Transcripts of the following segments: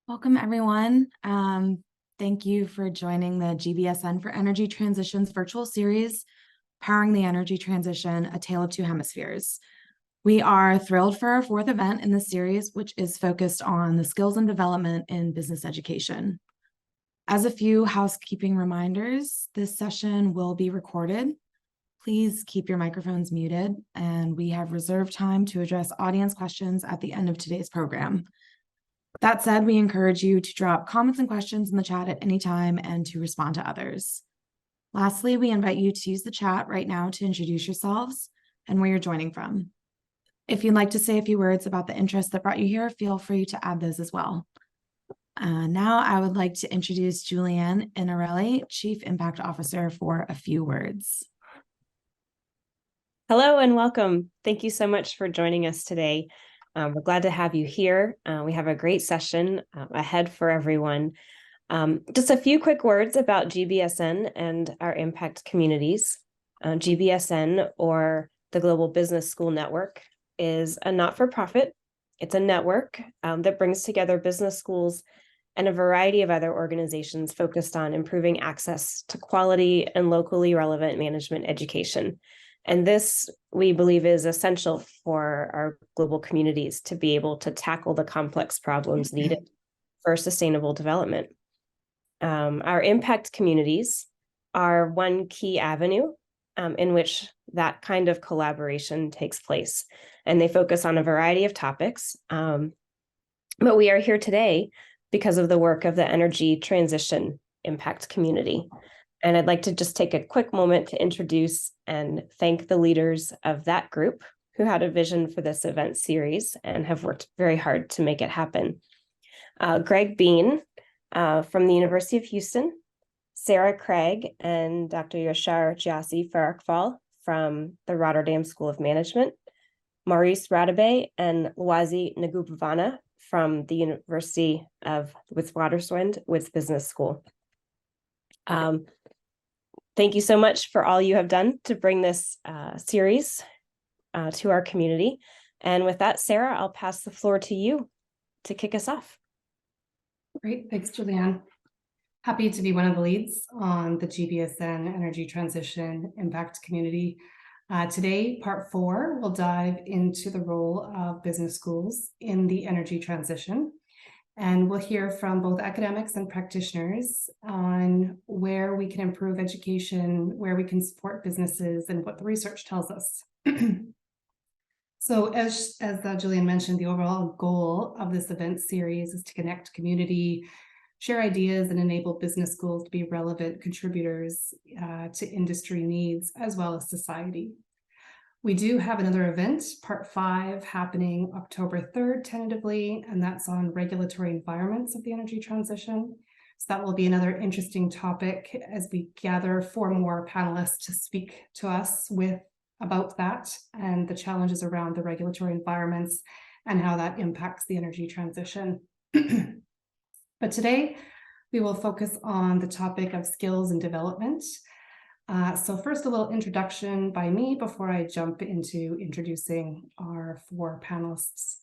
Welcome, everyone. Thank you for joining the GBSN for Energy Transitions virtual series, Powering the Energy Transition, A Tale of Two Hemispheres. We are thrilled for our fourth event in the series, which is focused on the skills and development in business education. As a few housekeeping reminders, this session will be recorded. Please keep your microphones muted, and we have reserved time to address audience questions at the end of today's program. That said, we encourage you to drop comments and questions in the chat at any time and to respond to others. Lastly, we invite you to use the chat right now to introduce yourselves and where you're joining from. If you'd like to say a few words about the interest that brought you here, feel free to add those as well. Now I would like to introduce Julianne Inarelli, Chief Impact Officer, for a few words. Hello and welcome. Thank you so much for joining us today. We're glad to have you here. We have a great session ahead for everyone. Just a few quick words about GBSN and our impact communities. GBSN, or the Global Business School Network, is a not-for-profit. It's a network that brings together business schools and a variety of other organizations focused on improving access to quality and locally relevant management education. And this, we believe, is essential for our global communities to be able to tackle the complex problems needed for sustainable development. Our impact communities are one key avenue in which that kind of collaboration takes place. And they focus on a variety of topics. But we are here today because of the work of the Energy Transition Impact Community. And I'd like to just take a quick moment to introduce and thank the leaders of that group who had a vision for this event series and have worked very hard to make it happen. Greg Bean from the University of Houston, Sarah Craig and Dr. Yashar Gyasi Farrakfal from the Rotterdam School of Management, Maurice Radebe and Luazi Ngubavana from the University of Witwatersrand with Business School. Thank you so much for all you have done to bring this series to our community. And with that, Sarah, I'll pass the floor to you to kick us off. Great, thanks, Julianne. Happy to be one of the leads on the GBSN Energy Transition Impact Community. Today, part 4, we'll dive into the role of business schools in the energy transition. And we'll hear from both academics and practitioners on where we can improve education, where we can support businesses, and what the research tells us. So as Julianne mentioned, the overall goal of this event series is to connect community, share ideas, and enable business schools to be relevant contributors to industry needs as well as society. We do have another event, part 5, happening October 3rd, tentatively, and that's on regulatory environments of the energy transition. So that will be another interesting topic as we gather 4 more panelists to speak to us about that and the challenges around the regulatory environments and how that impacts the energy transition. But today, we will focus on the topic of skills and development. So first, a little introduction by me before I jump into introducing our 4 panelists.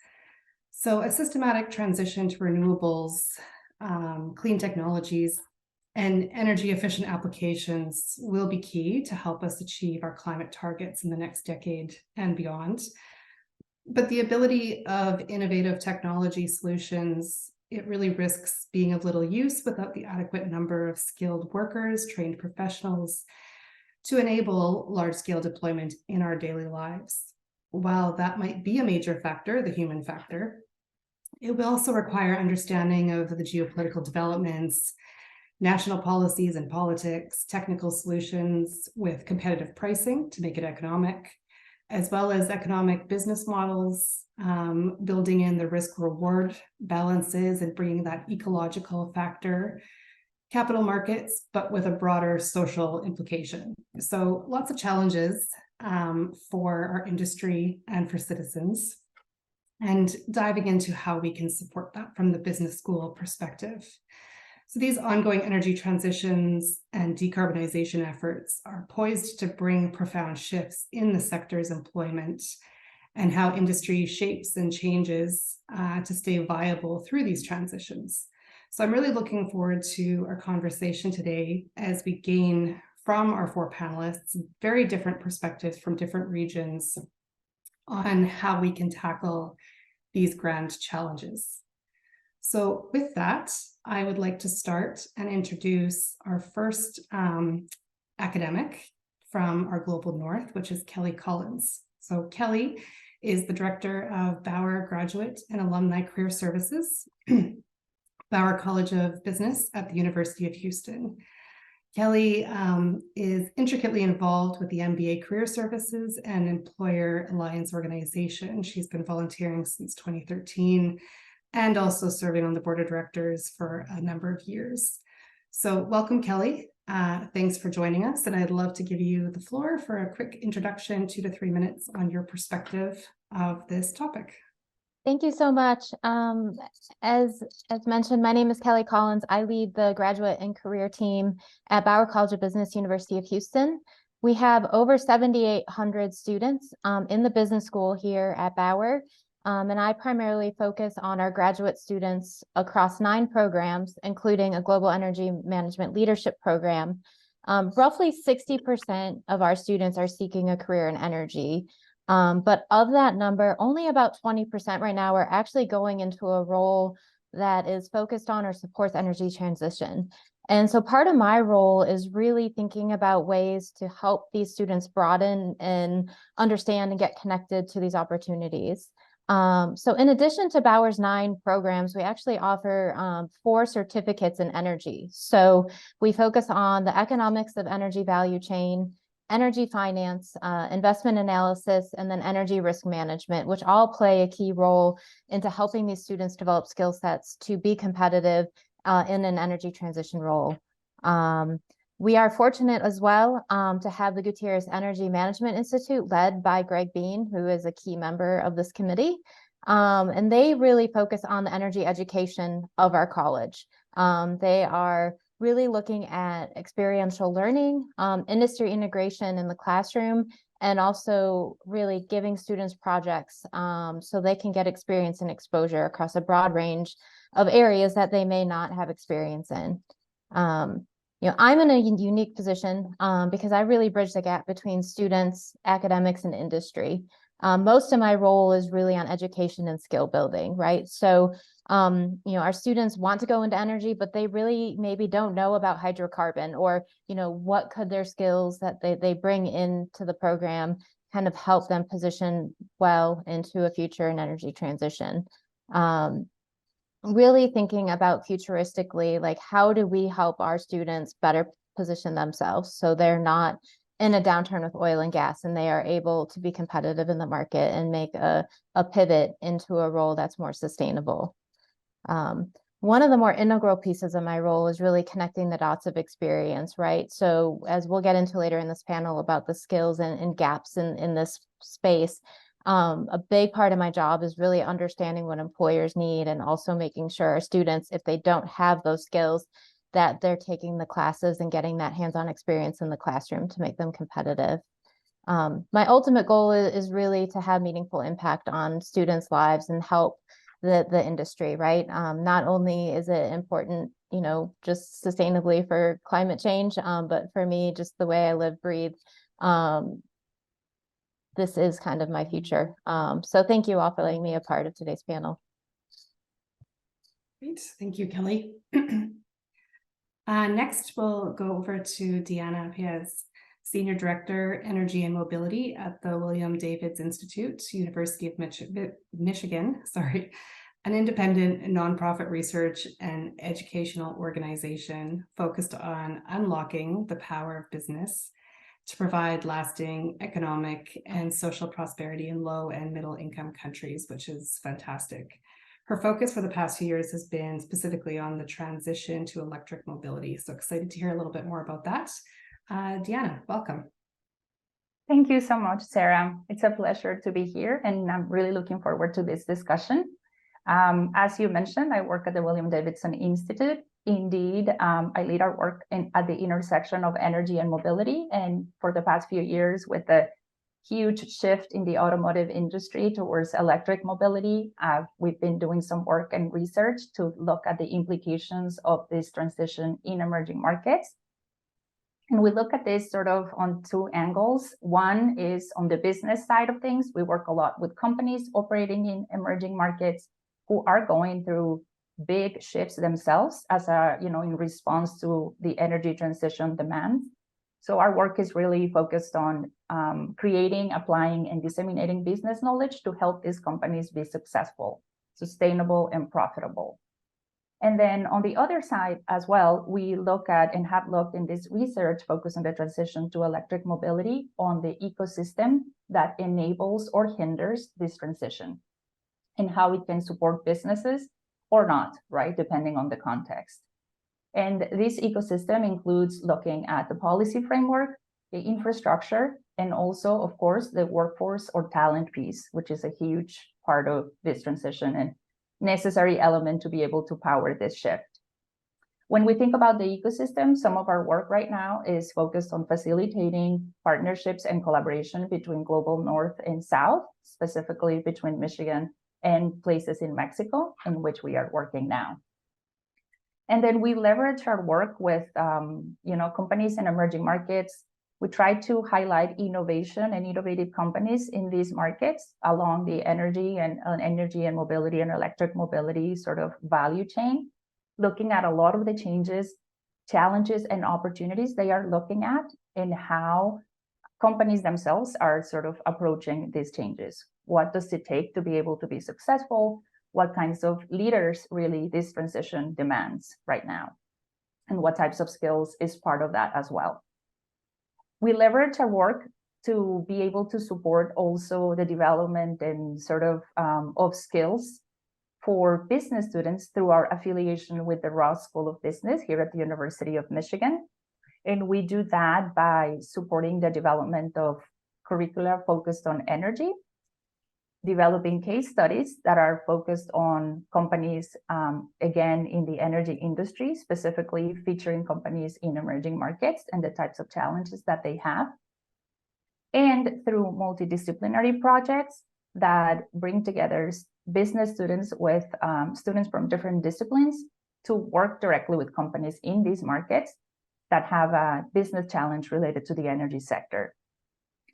So a systematic transition to renewables, clean technologies, and energy efficient applications will be key to help us achieve our climate targets in the next decade and beyond. But the ability of innovative technology solutions, it really risks being of little use without the adequate number of skilled workers, trained professionals, to enable large-scale deployment in our daily lives. While that might be a major factor, the human factor, it will also require understanding of the geopolitical developments, national policies and politics, technical solutions with competitive pricing to make it economic, as well as economic business models, building in the risk-reward balances and bringing that ecological factor, capital markets, but with a broader social implication. So lots of challenges for our industry and for citizens, and diving into how we can support that from the business school perspective. So these ongoing energy transitions and decarbonization efforts are poised to bring profound shifts in the sector's employment and how industry shapes and changes to stay viable through these transitions. So I'm really looking forward to our conversation today as we gain from our four panelists very different perspectives from different regions on how we can tackle these grand challenges. So with that, I would like to start and introduce our first academic from our Global North, which is Kelly Collins. So Kelly is the Director of Bauer Graduate and Alumni Career Services, Bauer College of Business at the University of Houston. Kelly is intricately involved with the MBA Career Services and Employer Alliance Organization. She's been volunteering since 2013 and also serving on the board of directors for a number of years. So welcome, Kelly. Thanks for joining us. And I'd love to give you the floor for a quick introduction, 2 to 3 minutes on your perspective of this topic. Thank you so much. As mentioned, my name is Kelly Collins. I lead the graduate and career team at Bauer College of Business, University of Houston. We have over 7,800 students in the business school here at Bauer. And I primarily focus on our graduate students across 9 programs, including a global energy management leadership program. Roughly 60% of our students are seeking a career in energy. But of that number, only about 20% right now are actually going into a role that is focused on or supports energy transition. And so part of my role is really thinking about ways to help these students broaden and understand and get connected to these opportunities. So in addition to Bauer's 9 programs, we actually offer 4 certificates in energy. So we focus on the economics of energy value chain, energy finance, investment analysis, and then energy risk management, which all play a key role into helping these students develop skill sets to be competitive in an energy transition role. We are fortunate as well to have the Gutierrez Energy Management Institute led by Greg Bean, who is a key member of this committee. And they really focus on the energy education of our college. They are really looking at experiential learning, industry integration in the classroom, and also really giving students projects so they can get experience and exposure across a broad range of areas that they may not have experience in. I'm in a unique position because I really bridge the gap between students, academics, and industry. Most of my role is really on education and skill building, right? So, our students want to go into energy, but they really maybe don't know about hydrocarbon or, what could their skills that they bring into the program kind of help them position well into a future in energy transition. Really thinking about futuristically, like how do we help our students better position themselves so they're not in a downturn with oil and gas and they are able to be competitive in the market and make a pivot into a role that's more sustainable. One of the more integral pieces of my role is really connecting the dots of experience, right? So as we'll get into later in this panel about the skills and gaps in this space, a big part of my job is really understanding what employers need and also making sure our students, if they don't have those skills, that they're taking the classes and getting that hands-on experience in the classroom to make them competitive. My ultimate goal is really to have meaningful impact on students' lives and help the industry, right? Not only is it important, just sustainably for climate change, but for me, just the way I live, breathe, this is kind of my future. So thank you all for letting me a part of today's panel. Great, thank you, Kelly. Next, we'll go over to Deanna Piez, Senior Director, Energy and Mobility at the William Davids Institute, University of Michigan, an independent nonprofit research and educational organization focused on unlocking the power of business to provide lasting economic and social prosperity in low and middle income countries, which is fantastic. Her focus for the past few years has been specifically on the transition to electric mobility. So excited to hear a little bit more about that. Deanna, welcome. Thank you so much, Sarah. It's a pleasure to be here, and I'm really looking forward to this discussion. As you mentioned, I work at the William Davidson Institute. Indeed, I lead our work at the intersection of energy and mobility, and for the past few years with the huge shift in the automotive industry towards electric mobility. We've been doing some work and research to look at the implications of this transition in emerging markets. And we look at this sort of on two angles. One is on the business side of things. We work a lot with companies operating in emerging markets who are going through big shifts themselves as in response to the energy transition demands. So our work is really focused on creating, applying, and disseminating business knowledge to help these companies be successful, sustainable, and profitable. And then on the other side as well, we look at and have looked in this research focused on the transition to electric mobility on the ecosystem that enables or hinders this transition and how it can support businesses or not, right, depending on the context. And this ecosystem includes looking at the policy framework, the infrastructure, and also, of course, the workforce or talent piece, which is a huge part of this transition and necessary element to be able to power this shift. When we think about the ecosystem, some of our work right now is focused on facilitating partnerships and collaboration between global north and south, specifically between Michigan and places in Mexico, in which we are working now. And then we leverage our work with companies in emerging markets. We try to highlight innovation and innovative companies in these markets along the energy and mobility and electric mobility sort of value chain, looking at a lot of the changes, challenges, and opportunities they are looking at and how companies themselves are sort of approaching these changes. What does it take to be able to be successful? What kinds of leaders really this transition demands right now? And what types of skills is part of that as well? We leverage our work to be able to support also the development and sort of skills for business students through our affiliation with the Ross School of Business here at the University of Michigan. And we do that by supporting the development of curricula focused on energy, developing case studies that are focused on companies, again, in the energy industry, specifically featuring companies in emerging markets and the types of challenges that they have. And through multidisciplinary projects that bring together business students with students from different disciplines to work directly with companies in these markets that have a business challenge related to the energy sector.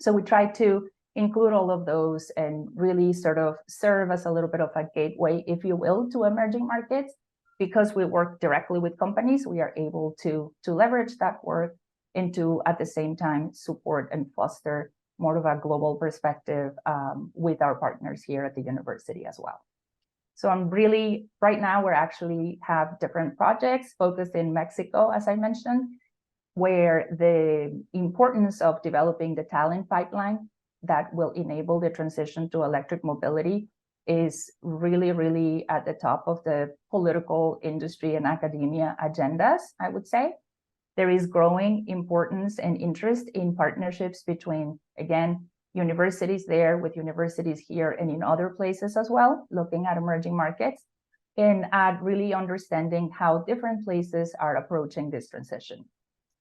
So we try to include all of those and really sort of serve as a little bit of a gateway, if you will, to emerging markets. Because we work directly with companies, we are able to leverage that work and to, at the same time, support and foster more of a global perspective with our partners here at the university as well. So right now, we actually have different projects focused in Mexico, as I mentioned, where the importance of developing the talent pipeline that will enable the transition to electric mobility is really, really at the top of the political, industry, and academia agendas, I would say. There is growing importance and interest in partnerships between, again, universities there with universities here and in other places as well, looking at emerging markets and at really understanding how different places are approaching this transition,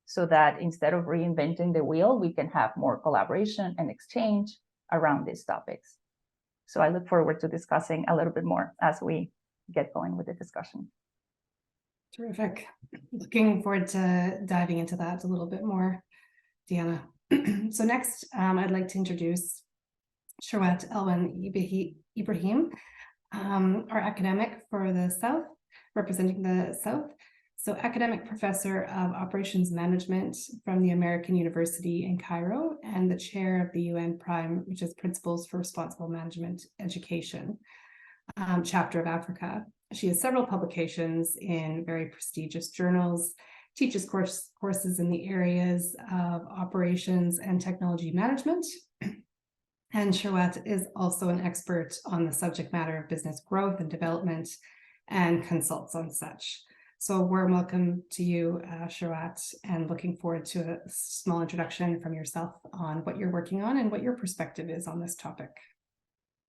so that instead of reinventing the wheel, we can have more collaboration and exchange around these topics. So I look forward to discussing a little bit more as we get going with the discussion. Terrific. Looking forward to diving into that a little bit more, Deanna. So next, I'd like to introduce Sherwat Elwin-Ibrahim, our academic for the South, representing the South. So academic professor of operations management from the American University in Cairo and the chair of the UN Prime, which is Principles for Responsible Management Education, chapter of Africa. She has several publications in very prestigious journals, teaches courses in the areas of operations and technology management. And Sherwat is also an expert on the subject matter of business growth and development and consults on such. So warm welcome to you, Sherwat, and looking forward to a small introduction from yourself on what you're working on and what your perspective is on this topic.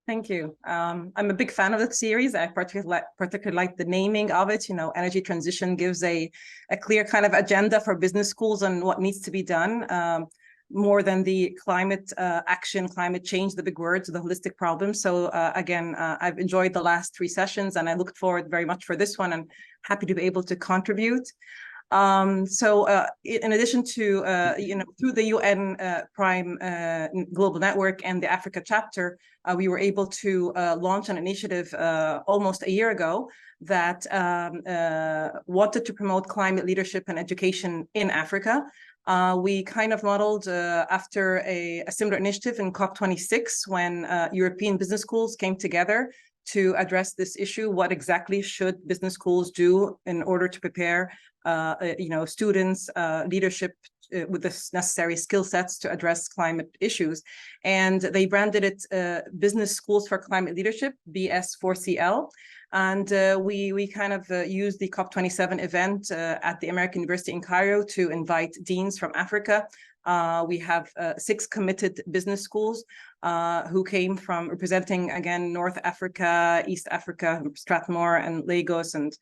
Thank you. I'm a big fan of the series. I particularly like the naming of it. You know, energy transition gives a clear kind of agenda for business schools on what needs to be done. more than the climate action, climate change, the big words, the holistic problem. So again, I've enjoyed the last 3 sessions, and I look forward very much for this one, and happy to be able to contribute. In addition to, through the UN Prime Global Network and the Africa chapter, we were able to launch an initiative almost a year ago that wanted to promote climate leadership and education in Africa. We kind of modeled after a similar initiative in COP26 when European business schools came together to address this issue. What exactly should business schools do in order to prepare students, leadership with the necessary skill sets to address climate issues? And they branded it Business Schools for Climate Leadership, BS4CL. And we kind of used the COP27 event at the American University in Cairo to invite deans from Africa. We have 6 committed business schools who came from representing, again, North Africa, East Africa, Strathmore and Lagos, and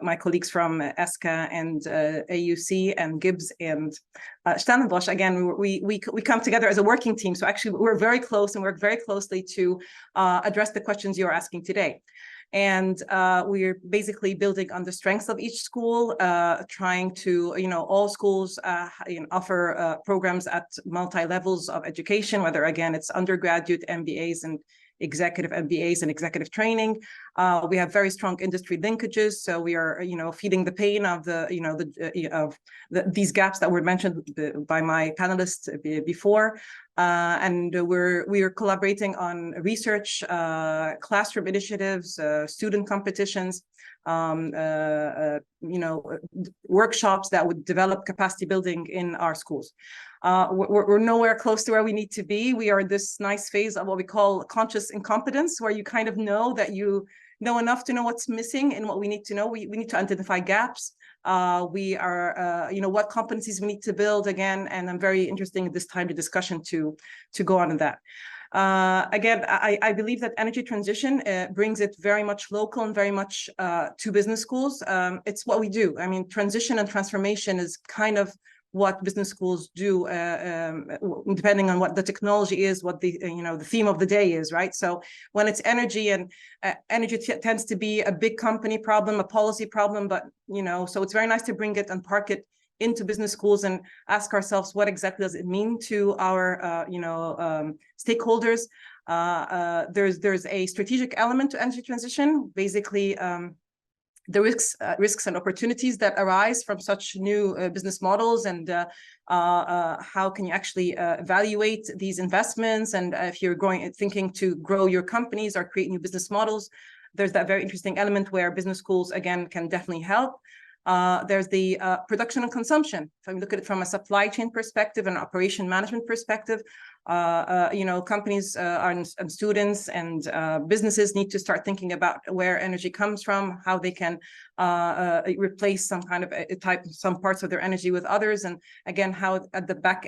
my colleagues from ESCA and AUC and Gibbs and Stellenbosch. Again, we come together as a working team. So actually, we're very close and work very closely to address the questions you're asking today. And we're basically building on the strengths of each school, trying to, all schools offer programs at multi-levels of education, whether, again, it's undergraduate MBAs and executive MBAs and executive training. We have very strong industry linkages, so we are, feeding the pain of these gaps that were mentioned by my panelists before. And we are collaborating on research, classroom initiatives, student competitions, workshops that would develop capacity building in our schools. We're nowhere close to where we need to be. We are in this nice phase of what we call conscious incompetence, where you kind of know that you know enough to know what's missing and what we need to know. We need to identify gaps. We are, what competencies we need to build again. And I'm very interested in this time of discussion to go on in that. Again, I believe that energy transition brings it very much local and very much to business schools. It's what we do. I mean, transition and transformation is kind of what business schools do, depending on what the technology is, what the the theme of the day is, right? So when it's energy, and energy tends to be a big company problem, a policy problem, but so it's very nice to bring it and park it into business schools and ask ourselves, what exactly does it mean to our stakeholders? There's a strategic element to energy transition, basically. The risks and opportunities that arise from such new business models, and how can you actually evaluate these investments? And if you're thinking to grow your companies or create new business models, there's that very interesting element where business schools, again, can definitely help. There's the production and consumption. If I look at it from a supply chain perspective and operation management perspective, companies and students and businesses need to start thinking about where energy comes from, how they can replace some kind of some parts of their energy with others, and again, how at the back,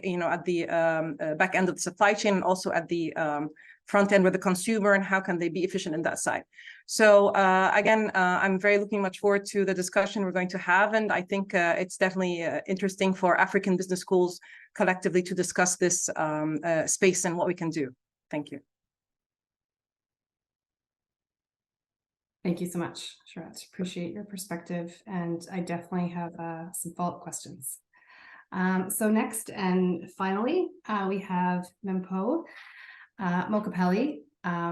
back end of the supply chain, and also at the front end with the consumer, and how can they be efficient in that side. So again, I'm very looking much forward to the discussion we're going to have, and I think it's definitely interesting for African business schools collectively to discuss this space and what we can do. Thank you. Thank you so much, Sharat. Appreciate your perspective, and I definitely have some follow-up questions. So next and finally, we have Mpho Mokopele,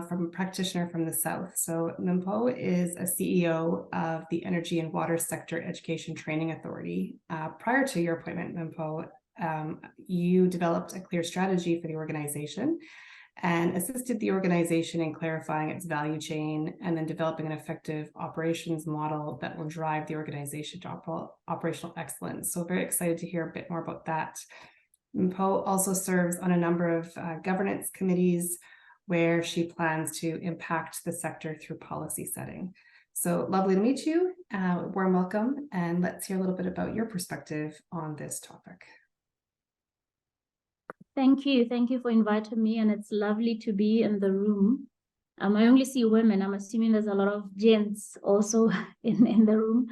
from a practitioner from the South. So Mpho is a CEO of the Energy and Water Sector Education Training Authority. Prior to your appointment, Mpho, you developed a clear strategy for the organization and assisted the organization in clarifying its value chain, and then developing an effective operations model that will drive the organization to operational excellence. So very excited to hear a bit more about that. Mpho also serves on a number of governance committees where she plans to impact the sector through policy setting. So lovely to meet you. Warm welcome, and let's hear a little bit about your perspective on this topic. Thank you. Thank you for inviting me, and it's lovely to be in the room. I only see women. I'm assuming there's a lot of gents also in the room.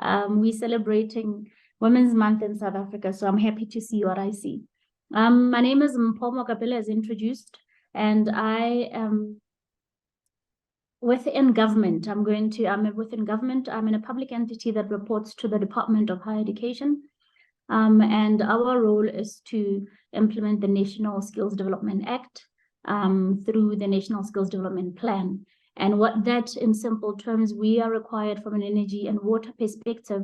We're celebrating Women's Month in South Africa, so I'm happy to see what I see. My name is Mpho Mokapele, as introduced, and I am within government. I'm within government. I'm in a public entity that reports to the Department of Higher Education. And our role is to implement the National Skills Development Act through the National Skills Development Plan. And what that, in simple terms, we are required from an energy and water perspective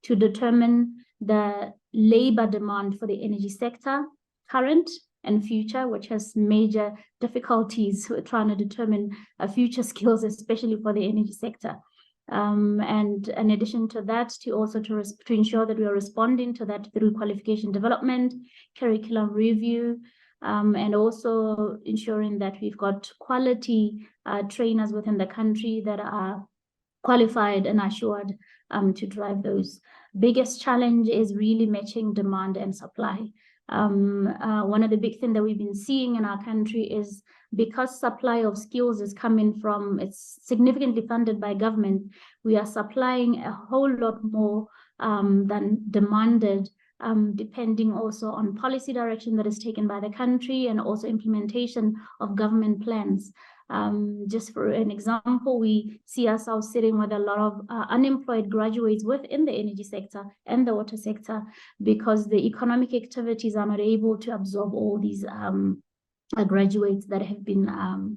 to determine the labor demand for the energy sector, current and future, which has major difficulties with trying to determine future skills, especially for the energy sector. And in addition to that, to ensure that we are responding to that through qualification development, curriculum review, and also ensuring that we've got quality trainers within the country that are qualified and assured to drive those. Biggest challenge is really matching demand and supply. One of the big things that we've been seeing in our country is because supply of skills is coming from, it's significantly funded by government, we are supplying a whole lot more than demanded, depending also on policy direction that is taken by the country and also implementation of government plans. Just for an example, we see ourselves sitting with a lot of unemployed graduates within the energy sector and the water sector because the economic activities are not able to absorb all these graduates that have been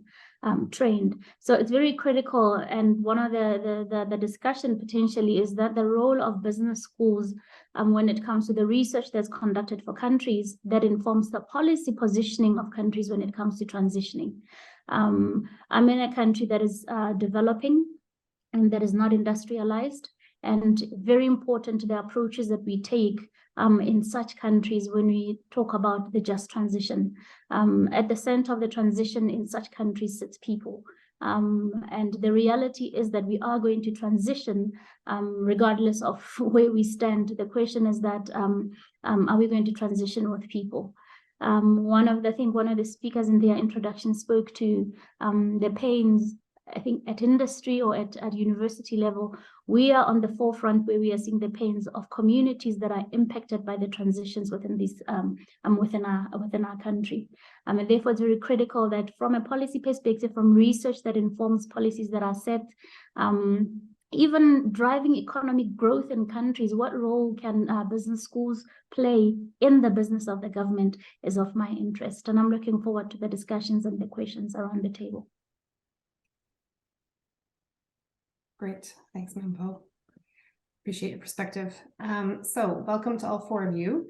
trained. So it's very critical. And one of the discussion potentially is that the role of business schools when it comes to the research that's conducted for countries that informs the policy positioning of countries when it comes to transitioning. I'm in a country that is developing and that is not industrialized, and very important the approaches that we take in such countries when we talk about the just transition. At the center of the transition in such countries sits people. And the reality is that we are going to transition regardless of where we stand. The question is that are we going to transition with people? One of the speakers in their introduction spoke to the pains, I think at industry or at university level. We are on the forefront where we are seeing the pains of communities that are impacted by the transitions within these within our country. And therefore it's very critical that from a policy perspective, from research that informs policies that are set, even driving economic growth in countries, what role can business schools play in the business of the government is of my interest. And I'm looking forward to the discussions and the questions around the table. Great, thanks, Mpho. Appreciate your perspective. So welcome to all four of you.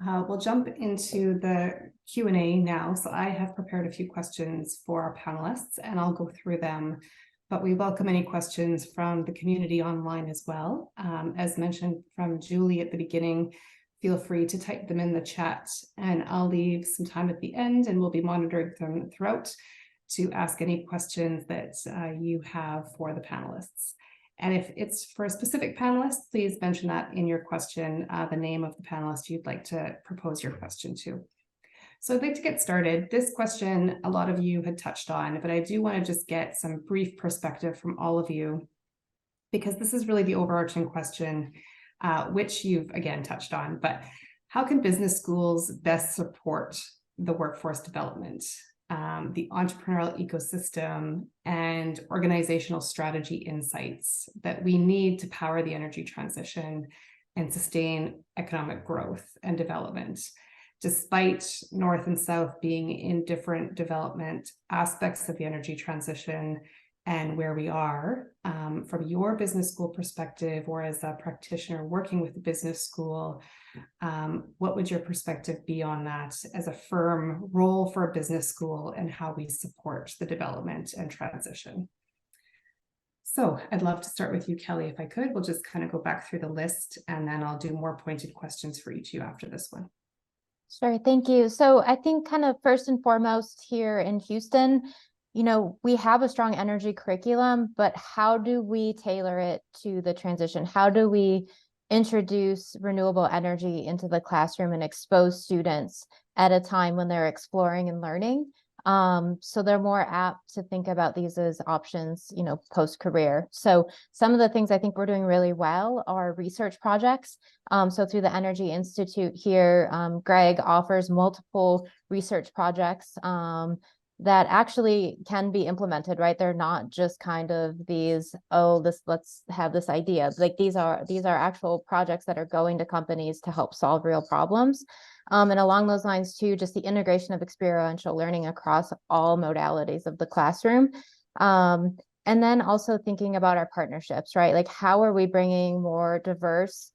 We'll jump into the Q&A now. So I have prepared a few questions for our panelists and I'll go through them, but we welcome any questions from the community online as well. As mentioned from Julie at the beginning, feel free to type them in the chat and I'll leave some time at the end and we'll be monitoring them throughout to ask any questions that you have for the panelists. And if it's for a specific panelist, please mention that in your question, the name of the panelist you'd like to propose your question to. So I'd like to get started. This question, a lot of you had touched on, but I do want to just get some brief perspective from all of you, because this is really the overarching question, which you've again touched on, but how can business schools best support the workforce development, the entrepreneurial ecosystem and organizational strategy insights that we need to power the energy transition and sustain economic growth and development, despite North and South being in different development aspects of the energy transition and where we are. From your business school perspective or as a practitioner working with the business school, what would your perspective be on that as a firm role for a business school and how we support the development and transition? So I'd love to start with you, Kelly, if I could. We'll just kind of go back through the list and then I'll do more pointed questions for each of you after this one. Sure, thank you. So I think kind of first and foremost here in Houston, you know, we have a strong energy curriculum, but how do we tailor it to the transition? How do we introduce renewable energy into the classroom and expose students at a time when they're exploring and learning? So they're more apt to think about these as options, you know, post-career. So some of the things I think we're doing really well are research projects. So through the Energy Institute here, Greg offers multiple research projects that actually can be implemented, right? They're not just kind of these, oh, let's have this idea. Like these are actual projects that are going to companies to help solve real problems. And along those lines too, just the integration of experiential learning across all modalities of the classroom. And then also thinking about our partnerships, right? Like how are we bringing more diverse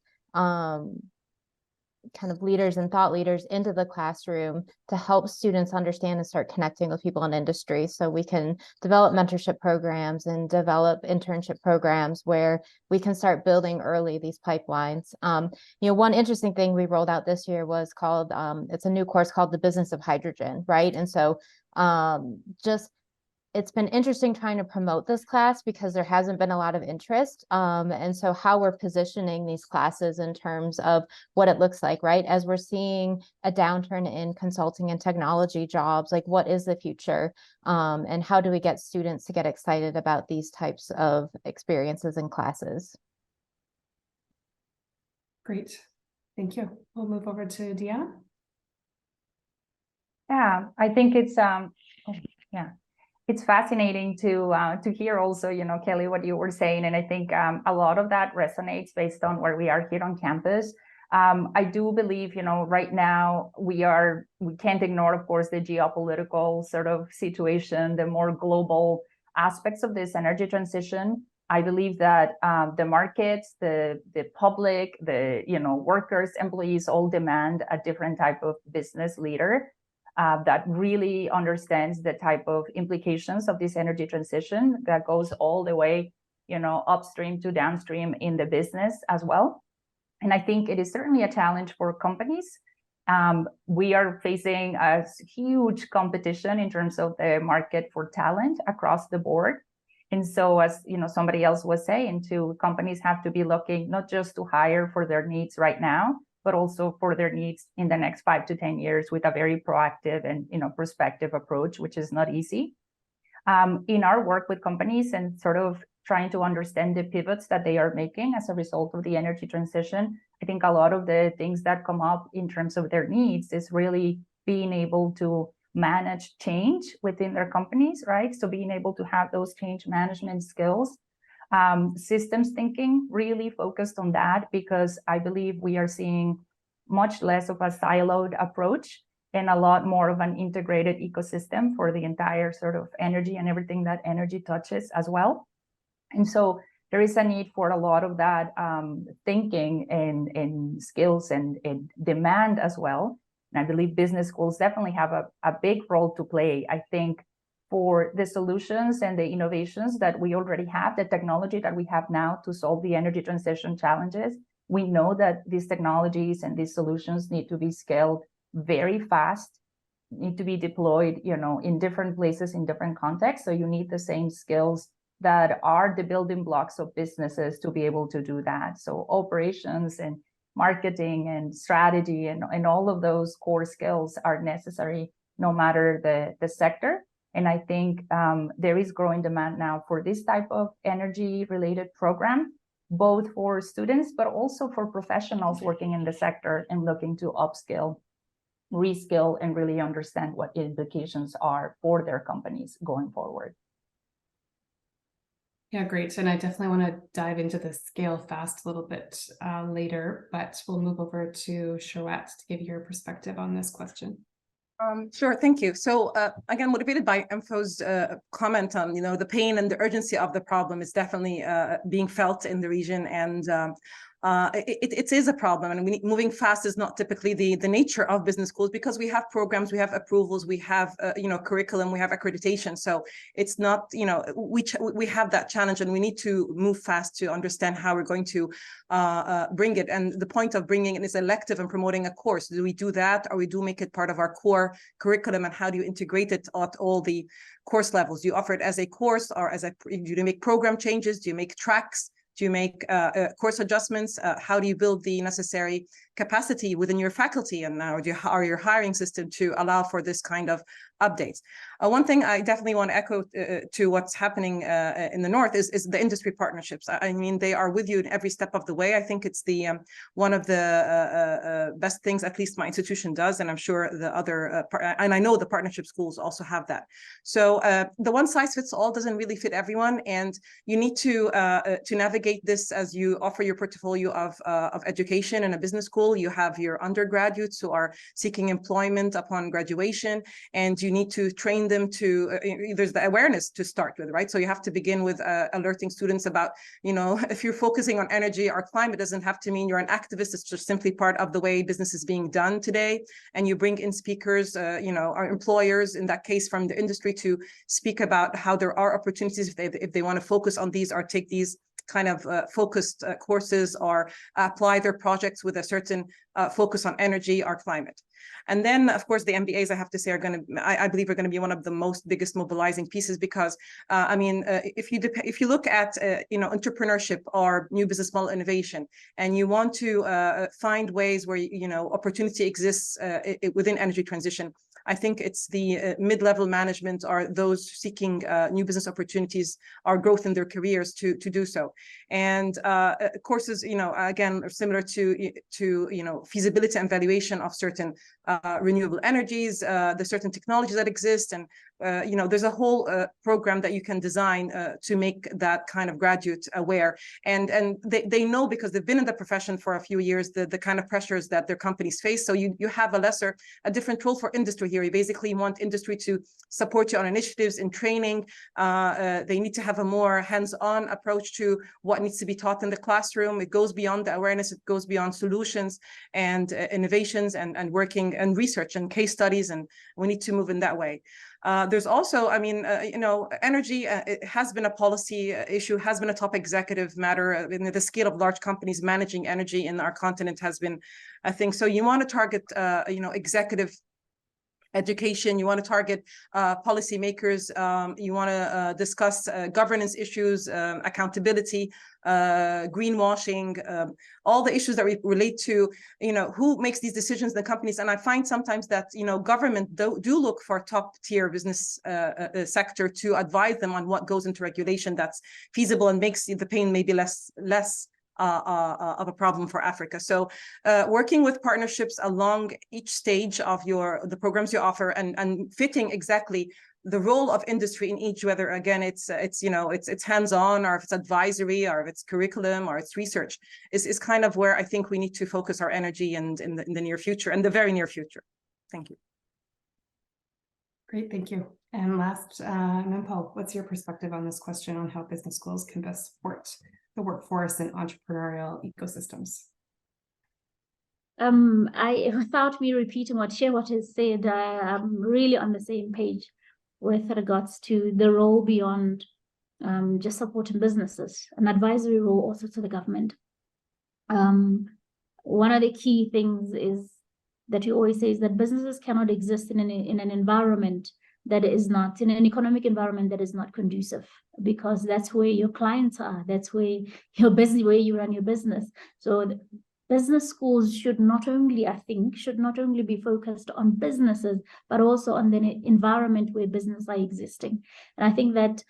kind of leaders and thought leaders into the classroom to help students understand and start connecting with people in industry, so we can develop mentorship programs and develop internship programs where we can start building early these pipelines. You know, one interesting thing we rolled out this year was called, it's a new course called The Business of Hydrogen, right? And so it's been interesting trying to promote this class because there hasn't been a lot of interest. And so how we're positioning these classes in terms of what it looks like, right? As we're seeing a downturn in consulting and technology jobs, like what is the future? And how do we get students to get excited about these types of experiences and classes? Great, thank you. We'll move over to Deanna. Yeah, I think it's it's fascinating to hear also, you know, Kelly, what you were saying, and I think a lot of that resonates based on where we are here on campus. I do believe, you know, right now we can't ignore, of course, the geopolitical sort of situation, the more global aspects of this energy transition. I believe that the markets, the public, the, you know, workers, employees all demand a different type of business leader that really understands the type of implications of this energy transition that goes all the way, you know, upstream to downstream in the business as well. And I think it is certainly a challenge for companies. We are facing a huge competition in terms of the market for talent across the board. And so, as you know, somebody else was saying too, companies have to be looking not just to hire for their needs right now, but also for their needs in the next 5 to 10 years with a very proactive and, you know, prospective approach, which is not easy. In our work with companies and sort of trying to understand the pivots that they are making as a result of the energy transition, I think a lot of the things that come up in terms of their needs is really being able to manage change within their companies, right? So being able to have those change management skills. Systems thinking, really focused on that, because I believe we are seeing much less of a siloed approach and a lot more of an integrated ecosystem for the entire sort of energy and everything that energy touches as well. And so there is a need for a lot of that thinking and skills and demand as well. And I believe business schools definitely have a big role to play. I think for the solutions and the innovations that we already have, the technology that we have now to solve the energy transition challenges, we know that these technologies and these solutions need to be scaled very fast, need to be deployed, you know, in different places, in different contexts. So you need the same skills that are the building blocks of businesses to be able to do that. So operations and marketing and strategy and all of those core skills are necessary no matter the sector. And I think there is growing demand now for this type of energy related program, both for students, but also for professionals working in the sector and looking to upskill, reskill, and really understand what the implications are for their companies going forward. Yeah, great. And I definitely want to dive into the scale fast a little bit later, but we'll move over to Charlotte to give your perspective on this question. Sure, thank you. So again, motivated by Mfo's comment on, you know, the pain and the urgency of the problem is definitely being felt in the region, and it is a problem, and moving fast is not typically the nature of business schools, because we have programs, we have approvals, we have you know, curriculum, we have accreditation. So it's not, you know, we have that challenge, and we need to move fast to understand how we're going to bring it. And the point of bringing it is elective and promoting a course. Do we do that, or we do make it part of our core curriculum? And how do you integrate it at all the course levels? Do you offer it as a course, or as do you make program changes? Do you make tracks? Do you make course adjustments? How do you build the necessary capacity within your faculty? And now are your hiring system to allow for this kind of updates. One thing I definitely want to echo to what's happening in the North is the industry partnerships. I mean, they are with you in every step of the way. I think it's the one of the best things, at least my institution does, and I'm sure the other, and I know the partnership schools also have that. So the one size fits all doesn't really fit everyone, and you need to navigate this as you offer your portfolio of education in a business school. You have your undergraduates who are seeking employment upon graduation, and you need to train them to, there's the awareness to start with, right? So you have to begin with alerting students about, you know, if you're focusing on energy or climate, doesn't have to mean you're an activist. It's just simply part of the way business is being done today. And you bring in speakers, you know, our employers, in that case, from the industry, to speak about how there are opportunities if they want to focus on these or take these kind of focused courses or apply their projects with a certain focus on energy or climate. And then, of course, the MBAs, I have to say, are going to, I believe, are going to be one of the biggest mobilizing pieces, because, I mean, if you look at, you know, entrepreneurship or new business model innovation, and you want to find ways where, you know, opportunity exists within energy transition, I think it's the mid-level management or those seeking new business opportunities or growth in their careers to do so. And courses, you know, again, are similar to you know, feasibility and valuation of certain renewable energies, the certain technologies that exist, and you know, there's a whole program that you can design to make that kind of graduate aware. And they know, because they've been in the profession for a few years, the kind of pressures that their companies face. So you have a different role for industry here. You basically want industry to support you on initiatives in training. They need to have a more hands-on approach to what needs to be taught in the classroom. It goes beyond the awareness, it goes beyond solutions and innovations and working and research and case studies, and we need to move in that way. There's also, I mean, you know, energy, it has been a policy issue, has been a top executive matter. The scale of large companies managing energy in our continent has been a thing. So you want to target, you know, executive education, you want to target policymakers, you want to discuss governance issues, accountability, greenwashing, all the issues that relate to, you know, who makes these decisions in the companies. And I find sometimes that, you know, government do look for top tier business sector to advise them on what goes into regulation that's feasible and makes the pain maybe less of a problem for Africa. So working with partnerships along each stage of the programs you offer, and fitting exactly the role of industry in each, whether again it's you know, it's hands-on, or if it's advisory, or if it's curriculum, or it's research, is kind of where I think we need to focus our energy and in the near future, and the very near future. Thank you. Great, thank you. And last, Manpal, what's your perspective on this question on how business schools can best support the workforce and entrepreneurial ecosystems? Without me repeating what Shewat has said, I'm really on the same page with regards to the role beyond just supporting businesses, an advisory role also to the government. One of the key things is that you always say is that businesses cannot exist in an environment that is not, in an economic environment that is not conducive, because that's where your clients are, that's where you're busy, where you run your business. So business schools should not only, I think, be focused on businesses, but also on the environment where business are existing. And I think that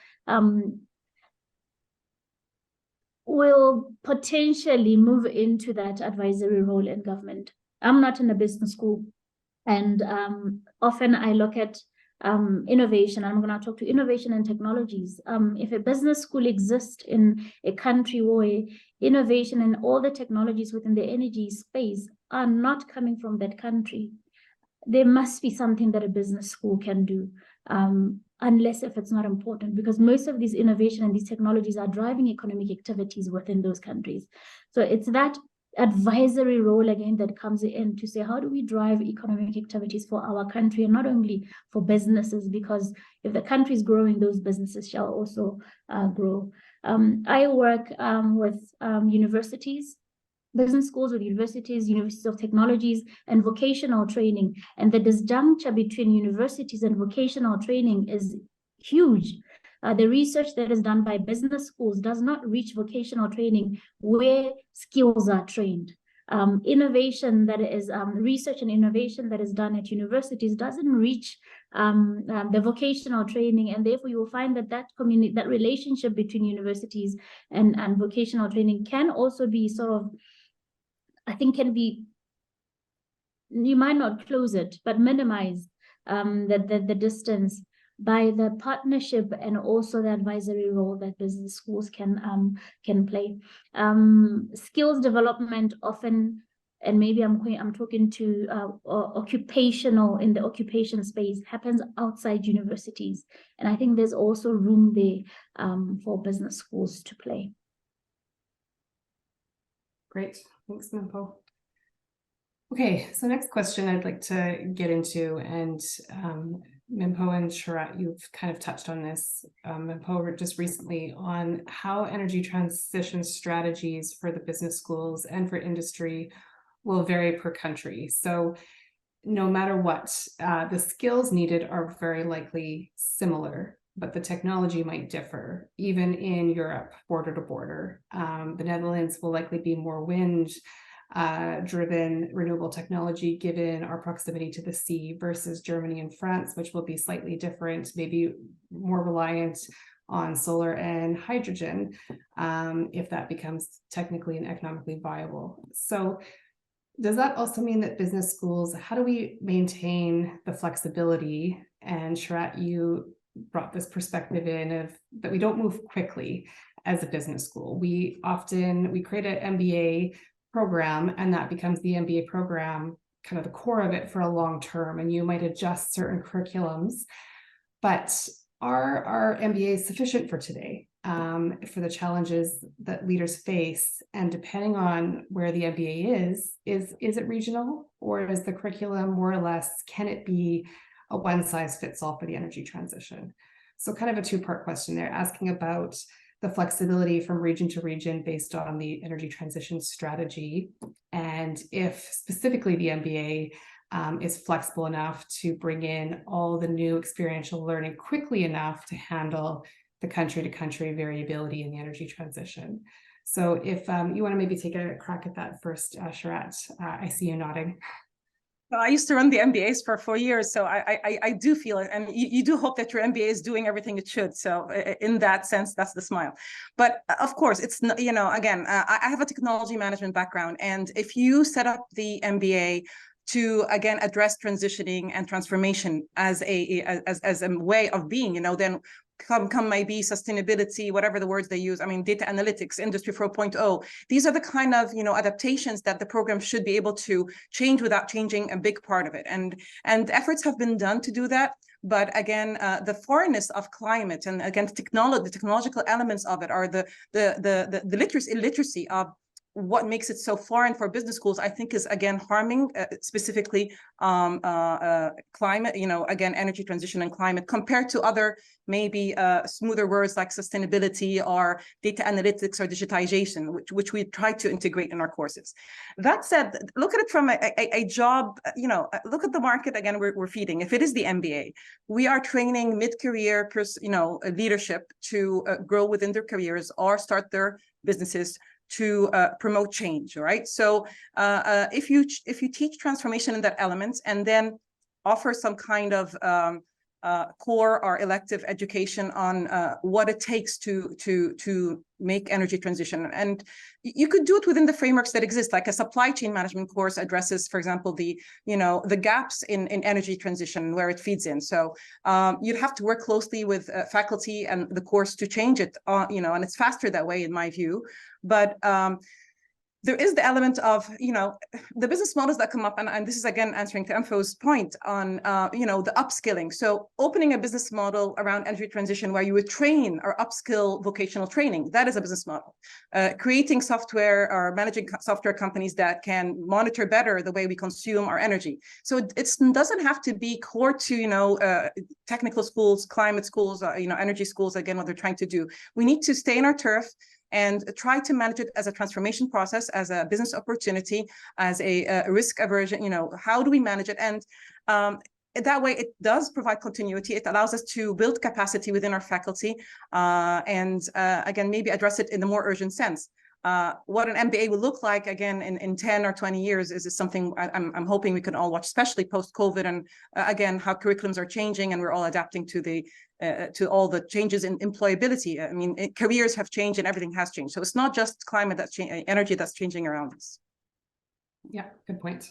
will potentially move into that advisory role in government. I'm not in a business school, and often I look at innovation. I'm going to talk to innovation and technologies. If a business school exists in a country where innovation and all the technologies within the energy space are not coming from that country, there must be something that a business school can do, unless if it's not important, because most of these innovation and these technologies are driving economic activities within those countries. So it's that advisory role again that comes in to say, how do we drive economic activities for our country, and not only for businesses, because if the country is growing, those businesses shall also grow. I work with universities, business schools, with universities of technologies and vocational training, and the disjuncture between universities and vocational training is huge. The research that is done by business schools does not reach vocational training where skills are trained. innovation that is research and innovation that is done at universities doesn't reach the vocational training, and therefore you will find that that relationship between universities and vocational training can also be sort of, I think, you might not close it, but minimize the distance by the partnership and also the advisory role that business schools can play. Skills development often, and maybe I'm talking to occupational, in the occupation space, happens outside universities, and I think there's also room there for business schools to play. Great, thanks, Mimpho. Okay, so next question I'd like to get into, and Mimpho and Sharat, you've kind of touched on this, Mimpho, just recently, on how energy transition strategies for the business schools and for industry will vary per country. So no matter what, the skills needed are very likely similar, but the technology might differ, even in Europe, border to border. The Netherlands will likely be more wind driven renewable technology given our proximity to the sea, versus Germany and France, which will be slightly different, maybe more reliant on solar and hydrogen, if that becomes technically and economically viable. So does that also mean that business schools, how do we maintain the flexibility? And Sharat, you brought this perspective in of that we don't move quickly as a business school. We create an MBA program, and that becomes the MBA program, kind of the core of it for a long term, and you might adjust certain curriculums. But are our MBAs sufficient for today, for the challenges that leaders face? And depending on where the MBA is it regional, or is the curriculum more or less, can it be a one size fits all for the energy transition? So kind of a two-part question there, asking about the flexibility from region to region based on the energy transition strategy, and if specifically the MBA is flexible enough to bring in all the new experiential learning quickly enough to handle the country to country variability in the energy transition. So if you want to maybe take a crack at that first, Sharat, I see you nodding. Well, I used to run the MBAs for 4 years, so I do feel it, and you do hope that your MBA is doing everything it should. So in that sense, that's the smile. But of course, it's, you know, again, I have a technology management background, and if you set up the MBA to again address transitioning and transformation as a way of being, you know, then come maybe sustainability, whatever the words they use. I mean, data analytics, industry 4.0. These are the kind of, you know, adaptations that the program should be able to change without changing a big part of it. And efforts have been done to do that. But again, the foreignness of climate, and again, the technological elements of it are the illiteracy of what makes it so foreign for business schools, I think, is again harming specifically climate, you know, again, energy transition and climate, compared to other maybe smoother words like sustainability or data analytics or digitization, which we try to integrate in our courses. That said, look at it from a job, you know, look at the market again we're feeding. If it is the MBA, we are training mid-career, you know, leadership to grow within their careers or start their businesses to promote change, right? So if you teach transformation in that element, and then offer some kind of core or elective education on what it takes to make energy transition, and you could do it within the frameworks that exist, like a supply chain management course addresses, for example, the gaps in energy transition where it feeds in. So you'd have to work closely with faculty and the course to change it, you know, and it's faster that way in my view. But there is the element of, you know, the business models that come up, and this is again answering to Mimpho's point on, you know, the upskilling. So opening a business model around energy transition where you would train or upskill vocational training, that is a business model. Creating software or managing software companies that can monitor better the way we consume our energy. So it doesn't have to be core to, you know, technical schools, climate schools, you know, energy schools, again, what they're trying to do. We need to stay in our turf and try to manage it as a transformation process, as a business opportunity, as a risk aversion, you know, how do we manage it? And that way it does provide continuity. It allows us to build capacity within our faculty and again, maybe address it in a more urgent sense. What an MBA will look like again in 10 or 20 years is something I'm hoping we can all watch, especially post-COVID, and again, how curriculums are changing and we're all adapting to all the changes in employability. I mean, careers have changed and everything has changed. So it's not just climate that's changing, energy that's changing around us. Yeah, good point.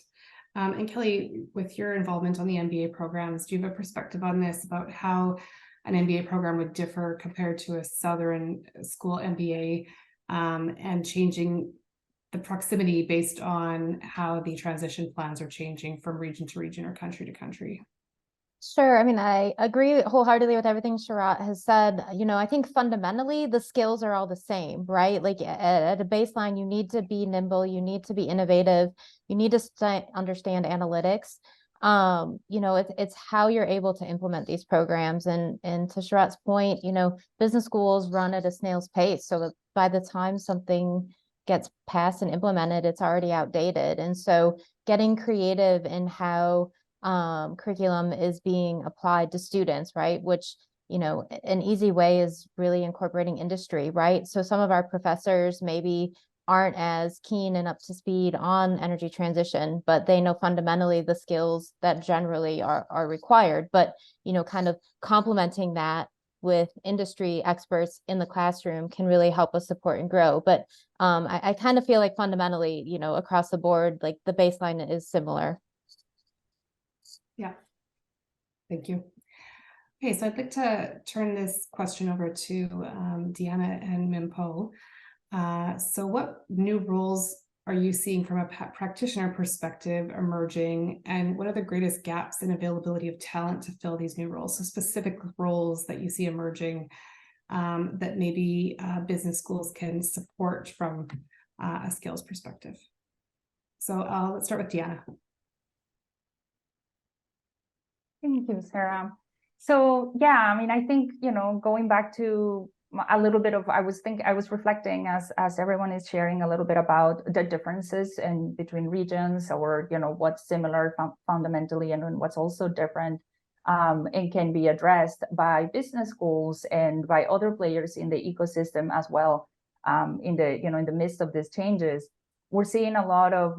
And Kelly, with your involvement on the MBA programs, do you have a perspective on this about how an MBA program would differ compared to a Southern school MBA, and changing the proximity based on how the transition plans are changing from region to region or country to country? Sure. I mean, I agree wholeheartedly with everything Sharat has said. You know, I think fundamentally the skills are all the same, right? Like at a baseline, you need to be nimble, you need to be innovative, you need to understand analytics. You know, it's how you're able to implement these programs. And to Sharat's point, you know, business schools run at a snail's pace. So that by the time something gets passed and implemented, it's already outdated. And so getting creative in how curriculum is being applied to students, right? Which, you know, an easy way is really incorporating industry, right? So some of our professors maybe aren't as keen and up to speed on energy transition, but they know fundamentally the skills that generally are required. But, you know, kind of complementing that with industry experts in the classroom can really help us support and grow. But I kind of feel like fundamentally, you know, across the board, like the baseline is similar. Yeah, thank you. Okay, so I'd like to turn this question over to Deanna and Mimpo. So what new roles are you seeing from a practitioner perspective emerging, and what are the greatest gaps in availability of talent to fill these new roles? So specific roles that you see emerging that maybe business schools can support from a skills perspective. So let's start with Deanna. Thank you, Sarah. So yeah, I mean, I think, you know, going back to a little bit of, I was reflecting as everyone is sharing a little bit about the differences in between regions, or, you know, what's similar fundamentally and what's also different, and can be addressed by business schools and by other players in the ecosystem as well. In the midst of these changes, we're seeing a lot of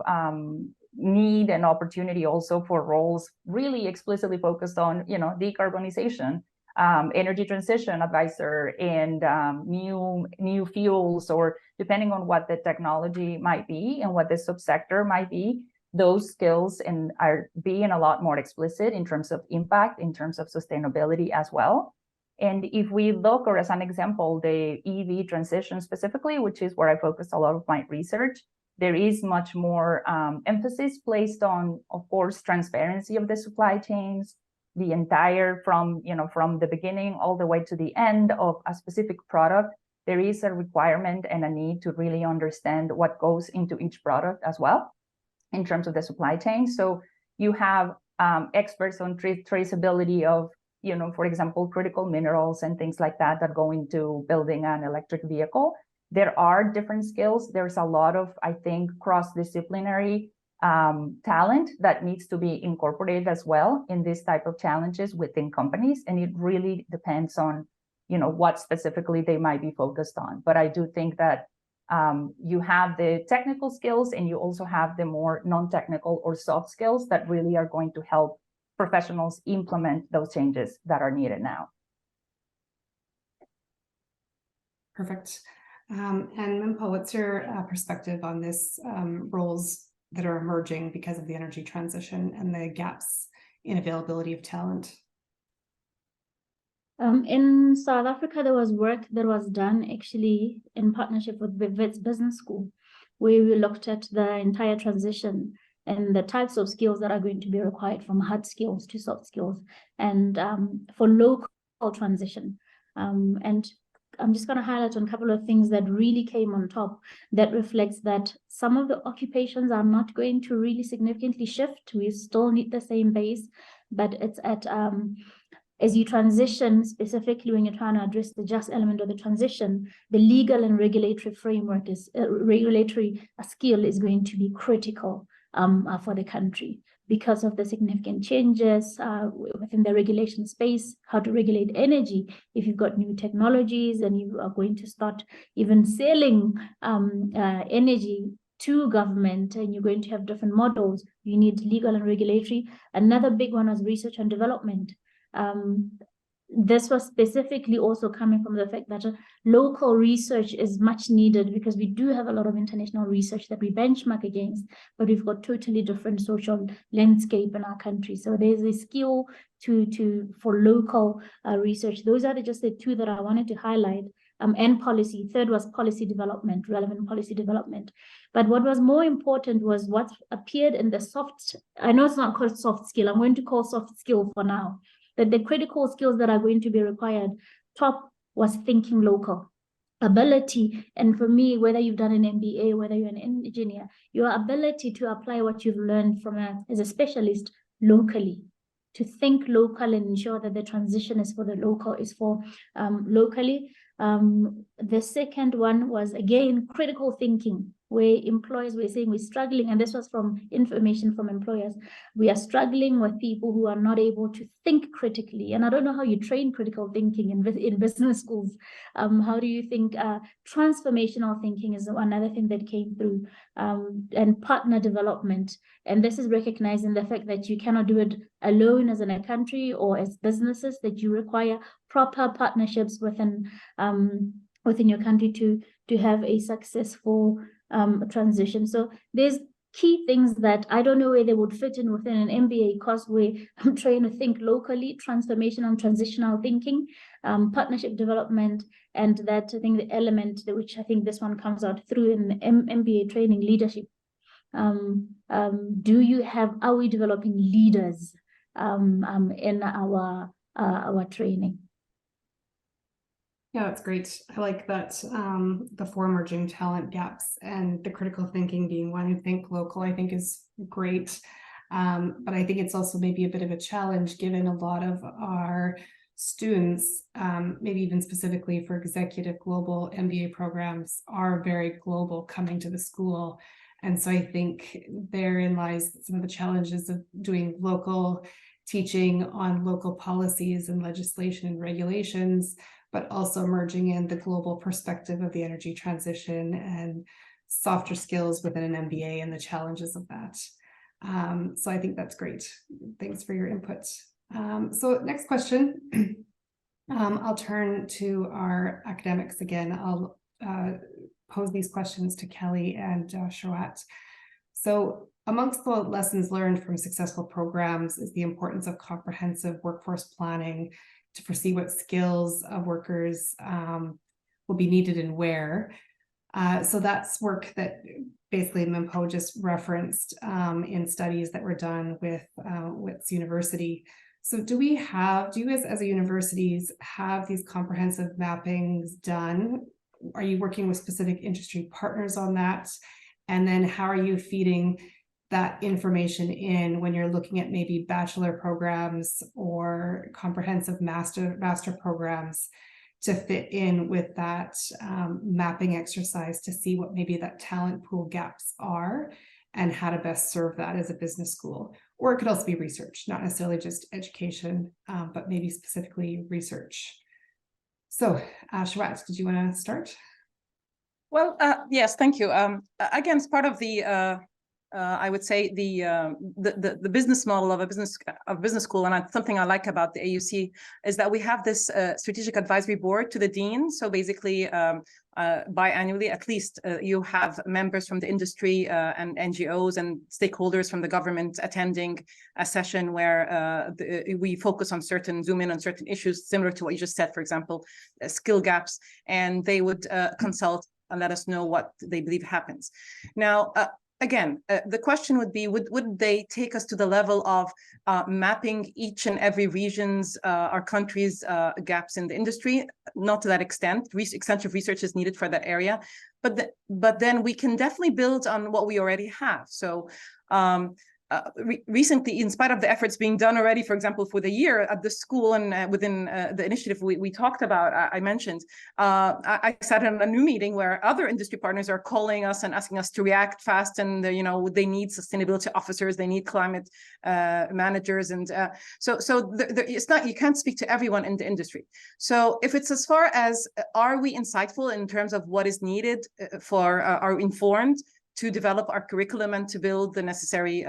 need and opportunity also for roles really explicitly focused on, you know, decarbonization, energy transition advisor, and new fuels, or depending on what the technology might be and what the subsector might be, those skills and are being a lot more explicit in terms of impact, in terms of sustainability as well. And if we look, or as an example, the EV transition specifically, which is where I focused a lot of my research, there is much more emphasis placed on, of course, transparency of the supply chains, the entire from the beginning all the way to the end of a specific product. There is a requirement and a need to really understand what goes into each product as well in terms of the supply chain. So you have experts on traceability of, you know, for example, critical minerals and things like that that go into building an electric vehicle. There are different skills. There's a lot of, I think, cross-disciplinary talent that needs to be incorporated as well in this type of challenges within companies. And it really depends on, you know, what specifically they might be focused on. But I do think that you have the technical skills and you also have the more non-technical or soft skills that really are going to help professionals implement those changes that are needed now. Perfect. And Mimpo, what's your perspective on this roles that are emerging because of the energy transition and the gaps in availability of talent? In South Africa, there was work that was done actually in partnership with Wits Business School, where we looked at the entire transition and the types of skills that are going to be required, from hard skills to soft skills, and for local transition. And I'm just going to highlight on a couple of things that really came on top that reflects that some of the occupations are not going to really significantly shift. We still need the same base, but it's at as you transition, specifically when you're trying to address the just element of the transition, the legal and regulatory framework is regulatory skill is going to be critical for the country, because of the significant changes within the regulation space, how to regulate energy. If you've got new technologies and you are going to start even selling energy to government, and you're going to have different models, you need legal and regulatory. Another big one was research and development. This was specifically also coming from the fact that local research is much needed, because we do have a lot of international research that we benchmark against, but we've got totally different social landscape in our country. So there's a skill for local research. Those are just the two that I wanted to highlight. And policy. Third was policy development, relevant policy development. But what was more important was what appeared in the soft, I know it's not called soft skill, I'm going to call soft skill for now, that the critical skills that are going to be required. Top was thinking local, ability. And for me, whether you've done an MBA, whether you're an engineer, your ability to apply what you've learned as a specialist locally, to think local and ensure that the transition is for the local, is for locally. The second one was, again, critical thinking, where employers were saying we're struggling, and this was from information from employers, we are struggling with people who are not able to think critically. And I don't know how you train critical thinking in business schools. How do you think transformational thinking is another thing that came through, and partner development. And this is recognizing the fact that you cannot do it alone as in a country or as businesses, that you require proper partnerships within your country to have a successful transition. So there's key things that I don't know where they would fit in within an MBA course, where I'm trying to think locally, transformational and transitional thinking, partnership development, and that I think the element which I think this one comes out through in the MBA training, leadership. Are we developing leaders in our training? Yeah, that's great. I like that, the four emerging talent gaps and the critical thinking being one. Who think local, I think, is great. But I think it's also maybe a bit of a challenge, given a lot of our students, maybe even specifically for executive global MBA programs, are very global coming to the school. And so I think therein lies some of the challenges of doing local teaching on local policies and legislation and regulations, but also merging in the global perspective of the energy transition and softer skills within an MBA and the challenges of that. So I think that's great. Thanks for your input. So next question, I'll turn to our academics again. I'll pose these questions to Kelly and Shawat. So amongst the lessons learned from successful programs is the importance of comprehensive workforce planning to foresee what skills of workers will be needed and where. So that's work that basically Mimpho just referenced in studies that were done with Wits University. So do you guys as a universities have these comprehensive mappings done? Are you working with specific industry partners on that? And then how are you feeding that information in when you're looking at maybe bachelor programs or comprehensive master programs to fit in with that mapping exercise to see what maybe that talent pool gaps are and how to best serve that as a business school? Or it could also be research, not necessarily just education, but maybe specifically research. So Shawat, did you want to start? Well, yes, thank you. Again, it's part of the I would say the business model of a business school, and something I like about the AUC is that we have this strategic advisory board to the dean. So basically, biannually, at least, you have members from the industry and NGOs and stakeholders from the government attending a session where we focus on zoom in on certain issues, similar to what you just said, for example, skill gaps, and they would consult and let us know what they believe happens. Now, again, the question would be, would they take us to the level of mapping each and every region's or country's gaps in the industry? Not to that extent. Extensive research is needed for that area, but then we can definitely build on what we already have. So recently, in spite of the efforts being done already, for example, for the year at the school and within the initiative we talked about, I mentioned, I sat in a new meeting where other industry partners are calling us and asking us to react fast, and they need sustainability officers, they need climate managers, and so it's not, you can't speak to everyone in the industry. So if it's as far as are we insightful in terms of what is needed for are informed to develop our curriculum and to build the necessary,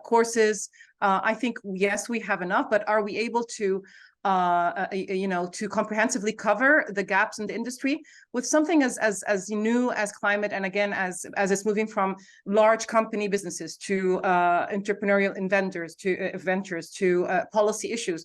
courses. I think, yes, we have enough, but are we able to, to comprehensively cover the gaps in the industry with something as new as climate, and again, as it's moving from large company businesses to entrepreneurial inventors to ventures to policy issues.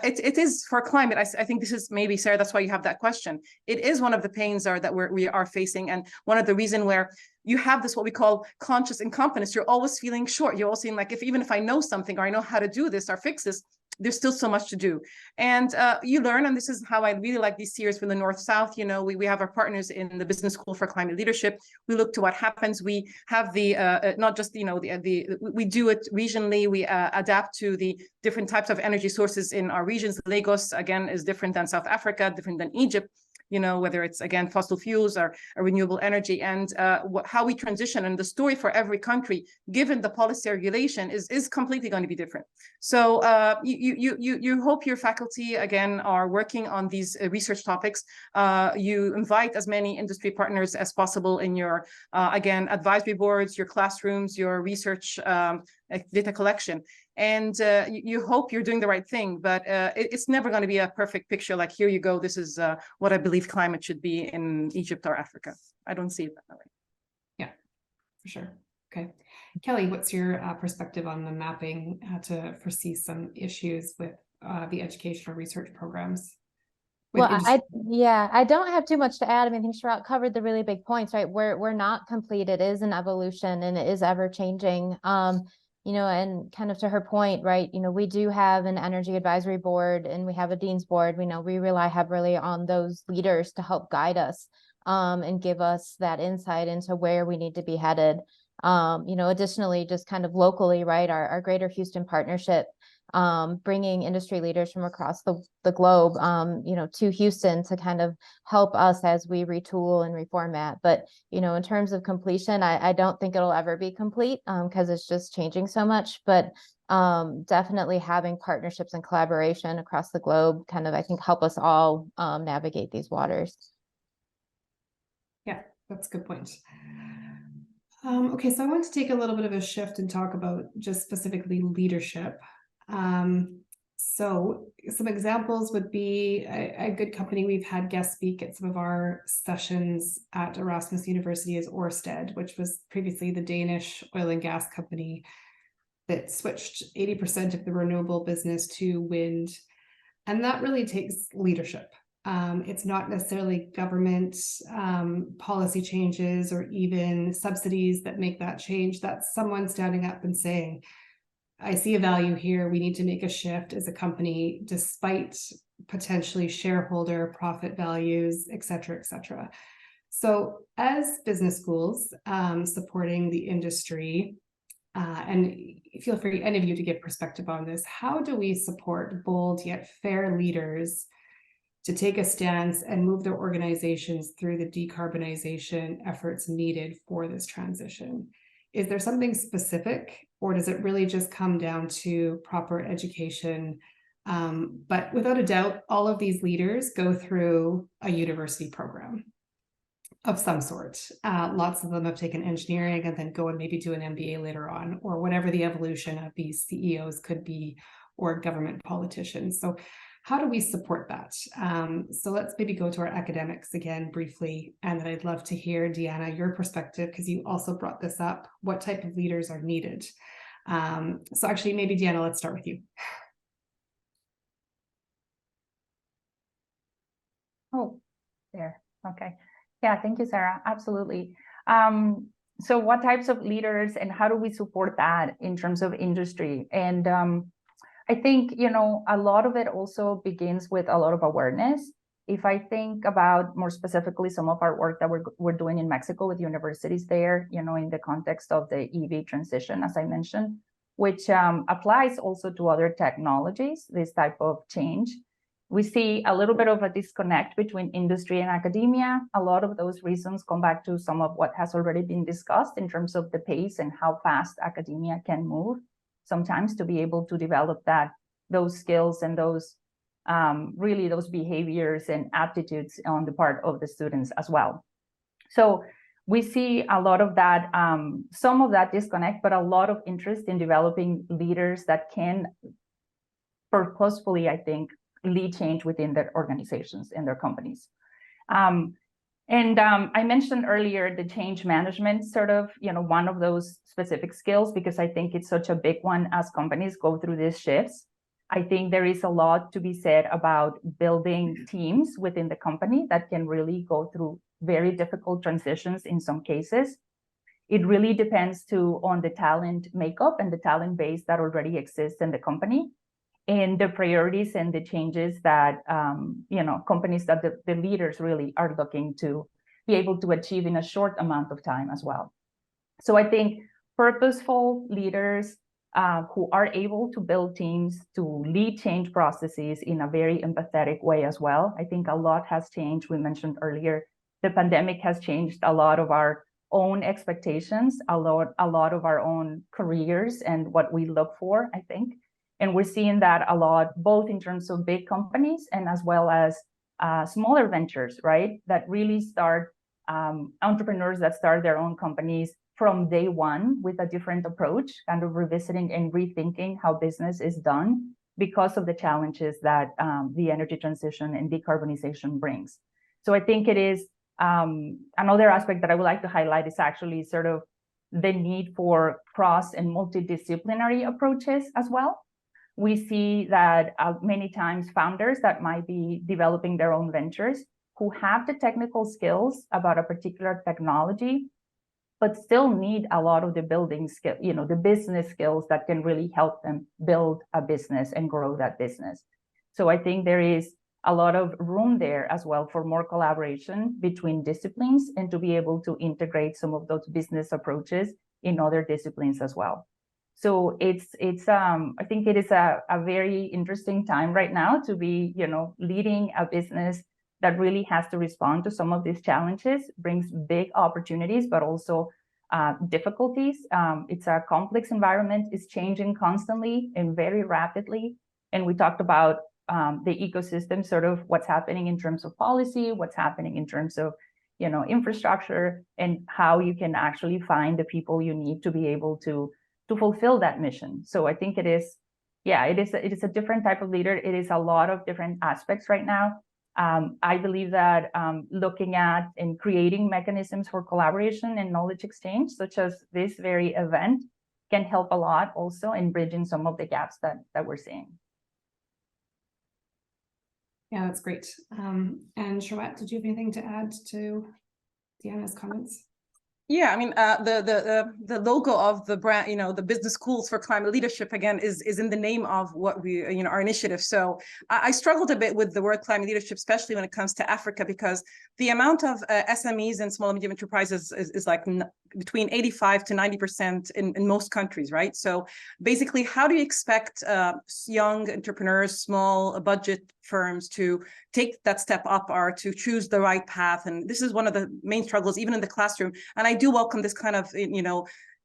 It is for climate. I think this is maybe, Sarah, that's why you have that question. It is one of the pains that we are facing, and one of the reason where you have this, what we call conscious incompetence. You're always feeling short. You're always feeling like, even if I know something or I know how to do this or fix this, there's still so much to do. And you learn, and this is how I really like these series from the North-South. We have our partners in the Business School for Climate Leadership. We look to what happens. We have the, not just, we do it regionally. We adapt to the different types of energy sources in our regions. Lagos, again, is different than South Africa, different than Egypt. Whether it's, again, fossil fuels or renewable energy, and how we transition, and the story for every country, given the policy regulation, is completely going to be different. So you hope your faculty, again, are working on these research topics. You invite as many industry partners as possible in your, again, advisory boards, your classrooms, your research data collection. And you hope you're doing the right thing, but it's never going to be a perfect picture. Like, here you go, this is what I believe climate should be in Egypt or Africa. I don't see it that way. Yeah, for sure. Okay. Kelly, what's your perspective on the mapping to foresee some issues with the educational research programs? Well, I don't have too much to add. I mean, I think Sharat covered the really big points, right? We're not complete. It is an evolution, and it is ever changing. And kind of to her point, right, we do have an energy advisory board, and we have a dean's board. We rely heavily on those leaders to help guide us and give us that insight into where we need to be headed. Additionally, just kind of locally, right, our Greater Houston Partnership, bringing industry leaders from across the globe, to Houston to kind of help us as we retool and reformat. But, in terms of completion, I don't think it'll ever be complete because it's just changing so much. But definitely having partnerships and collaboration across the globe kind of, I think, help us all navigate these waters. Yeah, that's a good point. Okay, so I want to take a little bit of a shift and talk about just specifically leadership. So some examples would be a good company we've had guest speak at some of our sessions at Erasmus University is Ørsted, which was previously the Danish oil and gas company that switched 80% of the renewable business to wind. And that really takes leadership. It's not necessarily government policy changes or even subsidies that make that change. That's someone standing up and saying, I see a value here. We need to make a shift as a company, despite potentially shareholder profit values, et cetera, et cetera. So as business schools supporting the industry, and feel free, any of you, to give perspective on this, how do we support bold yet fair leaders to take a stance and move their organizations through the decarbonization efforts needed for this transition? Is there something specific, or does it really just come down to proper education? But without a doubt, all of these leaders go through a university program of some sort. Lots of them have taken engineering and then go and maybe do an MBA later on, or whatever the evolution of these CEOs could be, or government politicians. So how do we support that? So let's maybe go to our academics again briefly, and then I'd love to hear, Deanna, your perspective, because you also brought this up. What type of leaders are needed? So actually, maybe Deanna, let's start with you. Oh, there. Okay. Yeah, thank you, Sarah. Absolutely. So what types of leaders and how do we support that in terms of industry? And I think, a lot of it also begins with a lot of awareness. If I think about more specifically some of our work that we're doing in Mexico with universities there, in the context of the EV transition, as I mentioned, which applies also to other technologies, this type of change. We see a little bit of a disconnect between industry and academia. A lot of those reasons come back to some of what has already been discussed in terms of the pace and how fast academia can move sometimes to be able to develop those skills and those really those behaviors and aptitudes on the part of the students as well. So we see a lot of that, some of that disconnect, but a lot of interest in developing leaders that can purposefully, I think, lead change within their organizations and their companies. I mentioned earlier the change management, sort of, one of those specific skills, because I think it's such a big one as companies go through these shifts. I think there is a lot to be said about building teams within the company that can really go through very difficult transitions in some cases. It really depends on the talent makeup and the talent base that already exists in the company, and the priorities and the changes that companies that the leaders really are looking to be able to achieve in a short amount of time as well. So I think purposeful leaders who are able to build teams to lead change processes in a very empathetic way as well. I think a lot has changed. We mentioned earlier, the pandemic has changed a lot of our own expectations, a lot of our own careers and what we look for, I think. And we're seeing that a lot, both in terms of big companies and as well as smaller ventures, right? That really start entrepreneurs that start their own companies from day one with a different approach, kind of revisiting and rethinking how business is done because of the challenges that the energy transition and decarbonization brings. So I think it is another aspect that I would like to highlight is actually sort of the need for cross and multidisciplinary approaches as well. We see that many times founders that might be developing their own ventures who have the technical skills about a particular technology, but still need a lot of the building skill, the business skills that can really help them build a business and grow that business. So I think there is a lot of room there as well for more collaboration between disciplines and to be able to integrate some of those business approaches in other disciplines as well. So it's I think it is a very interesting time right now to be, leading a business that really has to respond to some of these challenges, brings big opportunities, but also difficulties. It's a complex environment, it's changing constantly and very rapidly. And we talked about the ecosystem, sort of what's happening in terms of policy, what's happening in terms of, infrastructure, and how you can actually find the people you need to be able to fulfill that mission. So I think it is a different type of leader. It is a lot of different aspects right now. I believe that looking at and creating mechanisms for collaboration and knowledge exchange, such as this very event, can help a lot also in bridging some of the gaps that we're seeing. Yeah, that's great. And Shawat, did you have anything to add to Diana's comments? Yeah, I mean, the logo of the brand, the business schools for climate leadership, again, is in the name of what we, our initiative. So I struggled a bit with the word climate leadership, especially when it comes to Africa, because the amount of SMEs and small and medium enterprises is like between 85 to 90% in most countries, right? So basically, how do you expect young entrepreneurs, small budget firms to take that step up or to choose the right path? And this is one of the main struggles, even in the classroom. And I do welcome this kind of,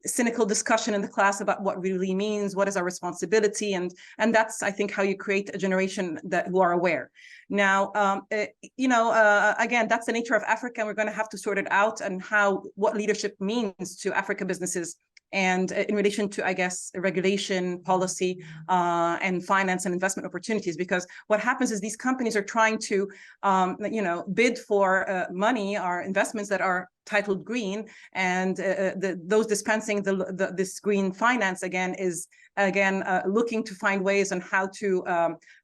cynical discussion in the class about what really means, what is our responsibility, and that's, I think, how you create a generation who are aware. Now, again, that's the nature of Africa, and we're going to have to sort it out, and what leadership means to Africa businesses, and in relation to, I guess, regulation, policy, and finance and investment opportunities. Because what happens is these companies are trying to, bid for money or investments that are titled green, and those dispensing this green finance is looking to find ways on how to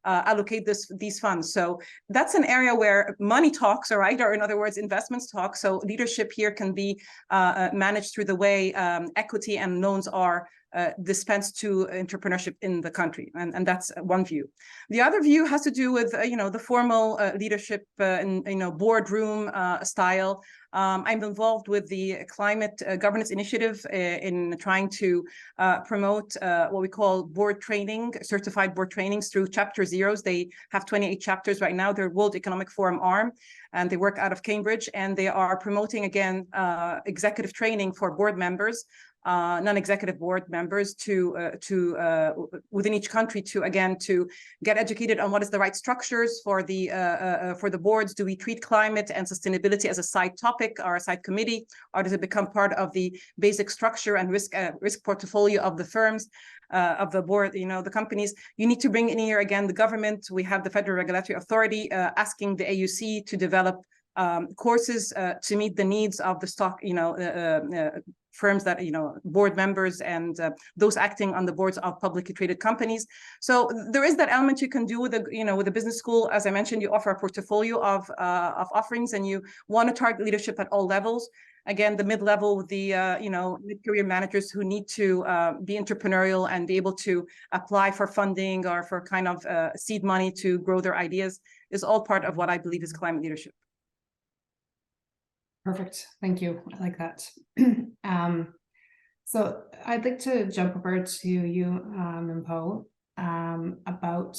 allocate these funds. So that's an area where money talks, all right, or in other words, investments talk. So leadership here can be managed through the way equity and loans are dispense to entrepreneurship in the country, and that's one view. The other view has to do with the formal leadership in boardroom style. I'm involved with the Climate Governance Initiative in trying to promote what we call board training, certified board trainings through Chapter Zeros. They have 28 chapters right now. They're World Economic Forum arm, and they work out of Cambridge, and they are promoting, again, executive training for board members, non-executive board members within each country to get educated on what is the right structures for the boards. Do we treat climate and sustainability as a side topic or a side committee, or does it become part of the basic structure and risk portfolio of the firms, of the board, the companies? You need to bring in here again the government. We have the Federal Regulatory Authority asking the AUC to develop courses to meet the needs of the stock, firms that, board members and those acting on the boards of publicly traded companies. So there is that element you can do with with a business school. As I mentioned, you offer a portfolio of offerings, and you want to target leadership at all levels. Again, the mid-level with the, mid-career managers who need to be entrepreneurial and be able to apply for funding or for kind of seed money to grow their ideas is all part of what I believe is climate leadership. Perfect. Thank you. I like that. So I'd like to jump over to you, Mpho, about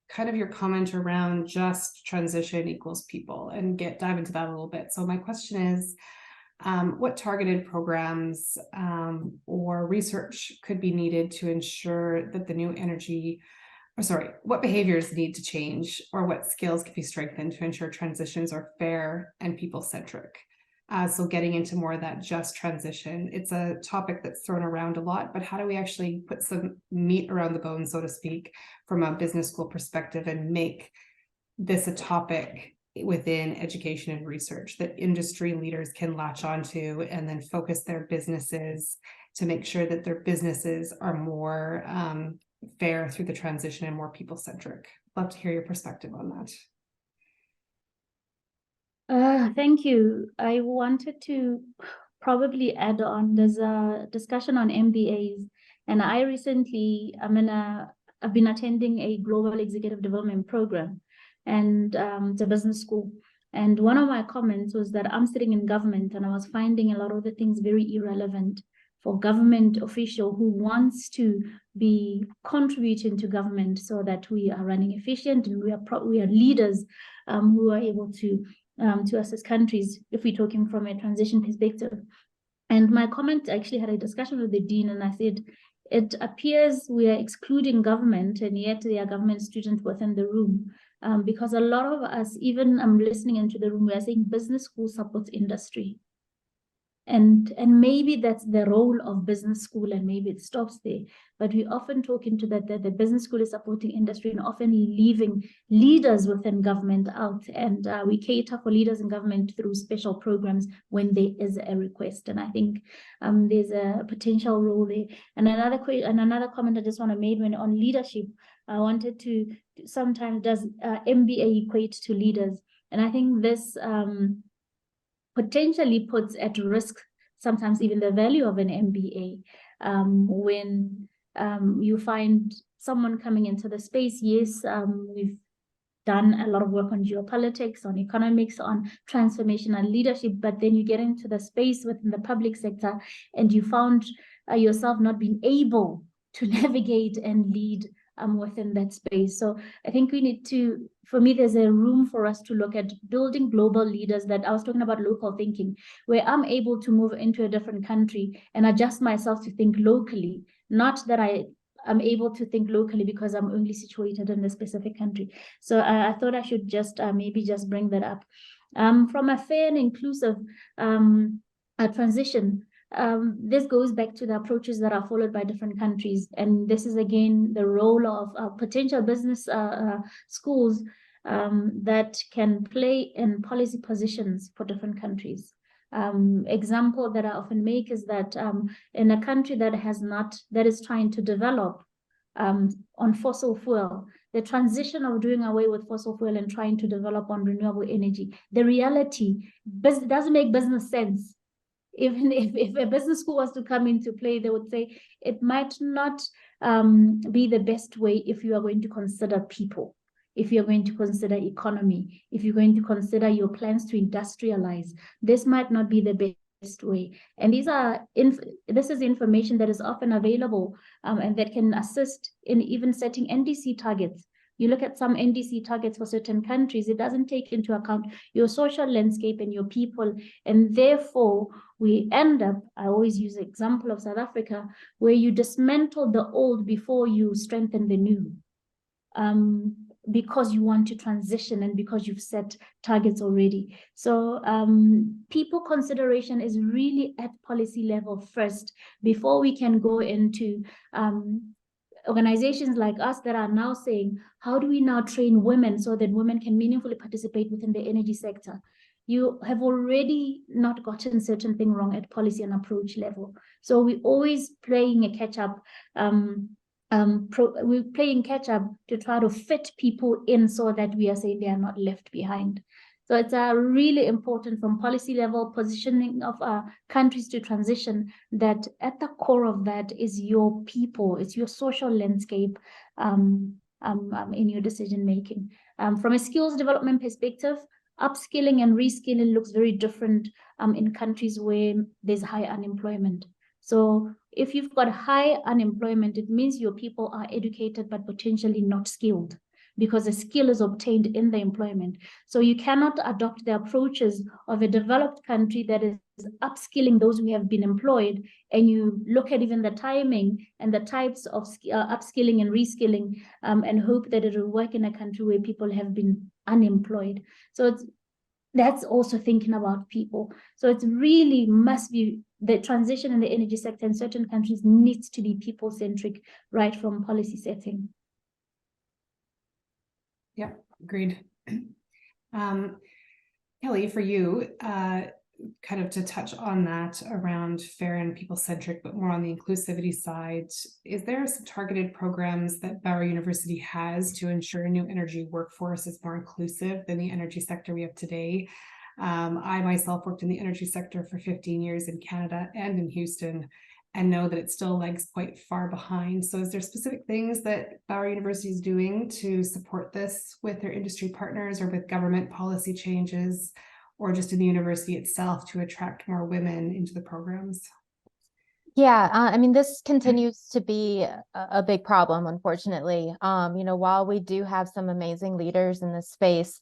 kind of your comment around just transition equals people, and dive into that a little bit. So my question is, what targeted programs or research could be needed to ensure that the new energy, what behaviors need to change, or what skills can be strengthened to ensure transitions are fair and people-centric? So getting into more of that just transition, it's a topic that's thrown around a lot, but how do we actually put some meat around the bone, so to speak, from a business school perspective, and make this a topic within education and research that industry leaders can latch onto and then focus their businesses to make sure that their businesses are more fair through the transition and more people-centric? Love to hear your perspective on that. Thank you. I wanted to probably add on, there's a discussion on MBAs, and I recently, I've been attending a global executive development program, and it's a business school. And one of my comments was that I'm sitting in government, and I was finding a lot of the things very irrelevant for government official who wants to be contributing to government so that we are running efficient and we are leaders who are able to assist countries, if we're talking from a transition perspective. And my comment actually had a discussion with the dean, and I said, it appears we are excluding government, and yet there are government students within the room. Because a lot of us, even listening into the room, we are saying business school supports industry. And maybe that's the role of business school, and maybe it stops there. But we often talk into that the business school is supporting industry and often leaving leaders within government out. And we cater for leaders in government through special programs when there is a request. And I think there's a potential role there. And another comment I just want to make on leadership, I wanted to, sometimes does MBA equate to leaders? And I think this potentially puts at risk sometimes even the value of an MBA when you find someone coming into the space. Yes, we've done a lot of work on geopolitics, on economics, on transformation and leadership, but then you get into the space within the public sector and you found yourself not being able to navigate and lead within that space. So I think we need to, for me, there's a room for us to look at building global leaders. That I was talking about local thinking, where I'm able to move into a different country and adjust myself to think locally, not that I'm able to think locally because I'm only situated in a specific country. So I thought I should just maybe just bring that up. From a fair and inclusive transition, this goes back to the approaches that are followed by different countries. And this is, again, the role of potential business schools that can play in policy positions for different countries. Example that I often make is that in a country that is trying to develop on fossil fuel, the transition of doing away with fossil fuel and trying to develop on renewable energy, the reality doesn't make business sense. even if a business school was to come into play, they would say it might not be the best way if you are going to consider people, if you're going to consider economy, if you're going to consider your plans to industrialize. This might not be the best way. And this is information that is often available and that can assist in even setting NDC targets. You look at some NDC targets for certain countries, it doesn't take into account your social landscape and your people. And therefore, we end up, I always use the example of South Africa, where you dismantle the old before you strengthen the new. Because you want to transition and because you've set targets already. So people consideration is really at policy level first before we can go into organizations like us that are now saying, how do we now train women so that women can meaningfully participate within the energy sector? You have already not gotten certain thing wrong at policy and approach level. So we're always playing a catch up. We're playing catch up to try to fit people in so that we are saying they are not left behind. So it's really important from policy level positioning of countries to transition, that at the core of that is your people, it's your social landscape in your decision making. From a skills development perspective, upskilling and reskilling looks very different in countries where there's high unemployment. So if you've got high unemployment, it means your people are educated but potentially not skilled, because the skill is obtained in the employment. So you cannot adopt the approaches of a developed country that is upskilling those who have been employed, and you look at even the timing and the types of upskilling and reskilling and hope that it will work in a country where people have been unemployed. So that's also thinking about people. So it really must be the transition in the energy sector in certain countries needs to be people-centric right from policy setting. Yeah, agreed. Kelly, for you, kind of to touch on that around fair and people-centric, but more on the inclusivity side, is there some targeted programs that Bauer University has to ensure new energy workforce is more inclusive than the energy sector we have today? I myself worked in the energy sector for 15 years in Canada and in Houston, and know that it still lags quite far behind. So is there specific things that Bauer University is doing to support this with their industry partners or with government policy changes, or just in the university itself to attract more women into the programs? Yeah, I mean, this continues to be a big problem, unfortunately. While we do have some amazing leaders in this space,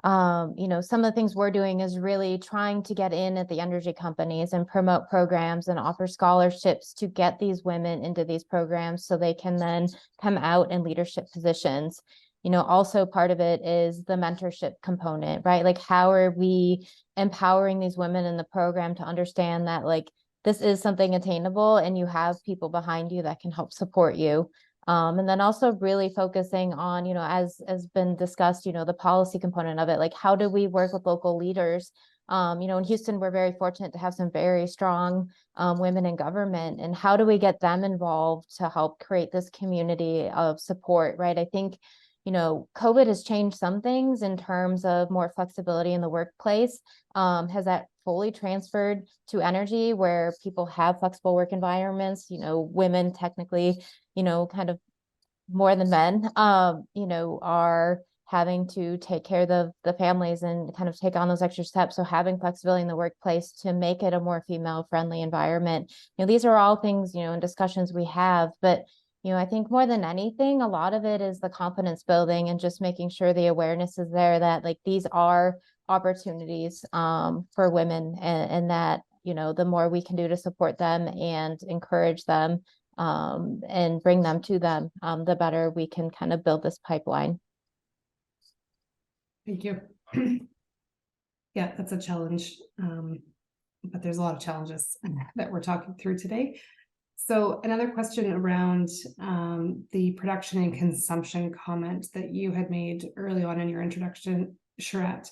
some of the things we're doing is really trying to get in at the energy companies and promote programs and offer scholarships to get these women into these programs so they can then come out in leadership positions. Also part of it is the mentorship component, right? Like, how are we empowering these women in the program to understand that, like, this is something attainable and you have people behind you that can help support you. And then also really focusing on, as been discussed, the policy component of it, like, how do we work with local leaders? In Houston, we're very fortunate to have some very strong women in government, and how do we get them involved to help create this community of support, right? I think, COVID has changed some things in terms of more flexibility in the workplace. Has that fully transferred to energy where people have flexible work environments? Women technically, kind of more than men, are having to take care of the families and kind of take on those extra steps. So having flexibility in the workplace to make it a more female-friendly environment. These are all things, in discussions we have, but I think more than anything, a lot of it is the confidence building and just making sure the awareness is there that, like, these are opportunities for women, and that, the more we can do to support them and encourage them and bring them to them, the better we can kind of build this pipeline. Thank you. Yeah, that's a challenge, but there's a lot of challenges that we're talking through today. So another question around the production and consumption comment that you had made early on in your introduction, Sharat.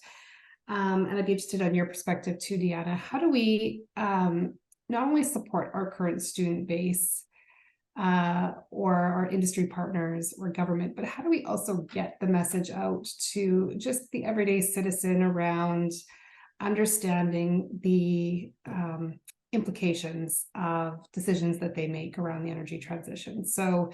And I'd be interested on your perspective too, Deanna. How do we not only support our current student base or our industry partners or government, but how do we also get the message out to just the everyday citizen around understanding the implications of decisions that they make around the energy transition. So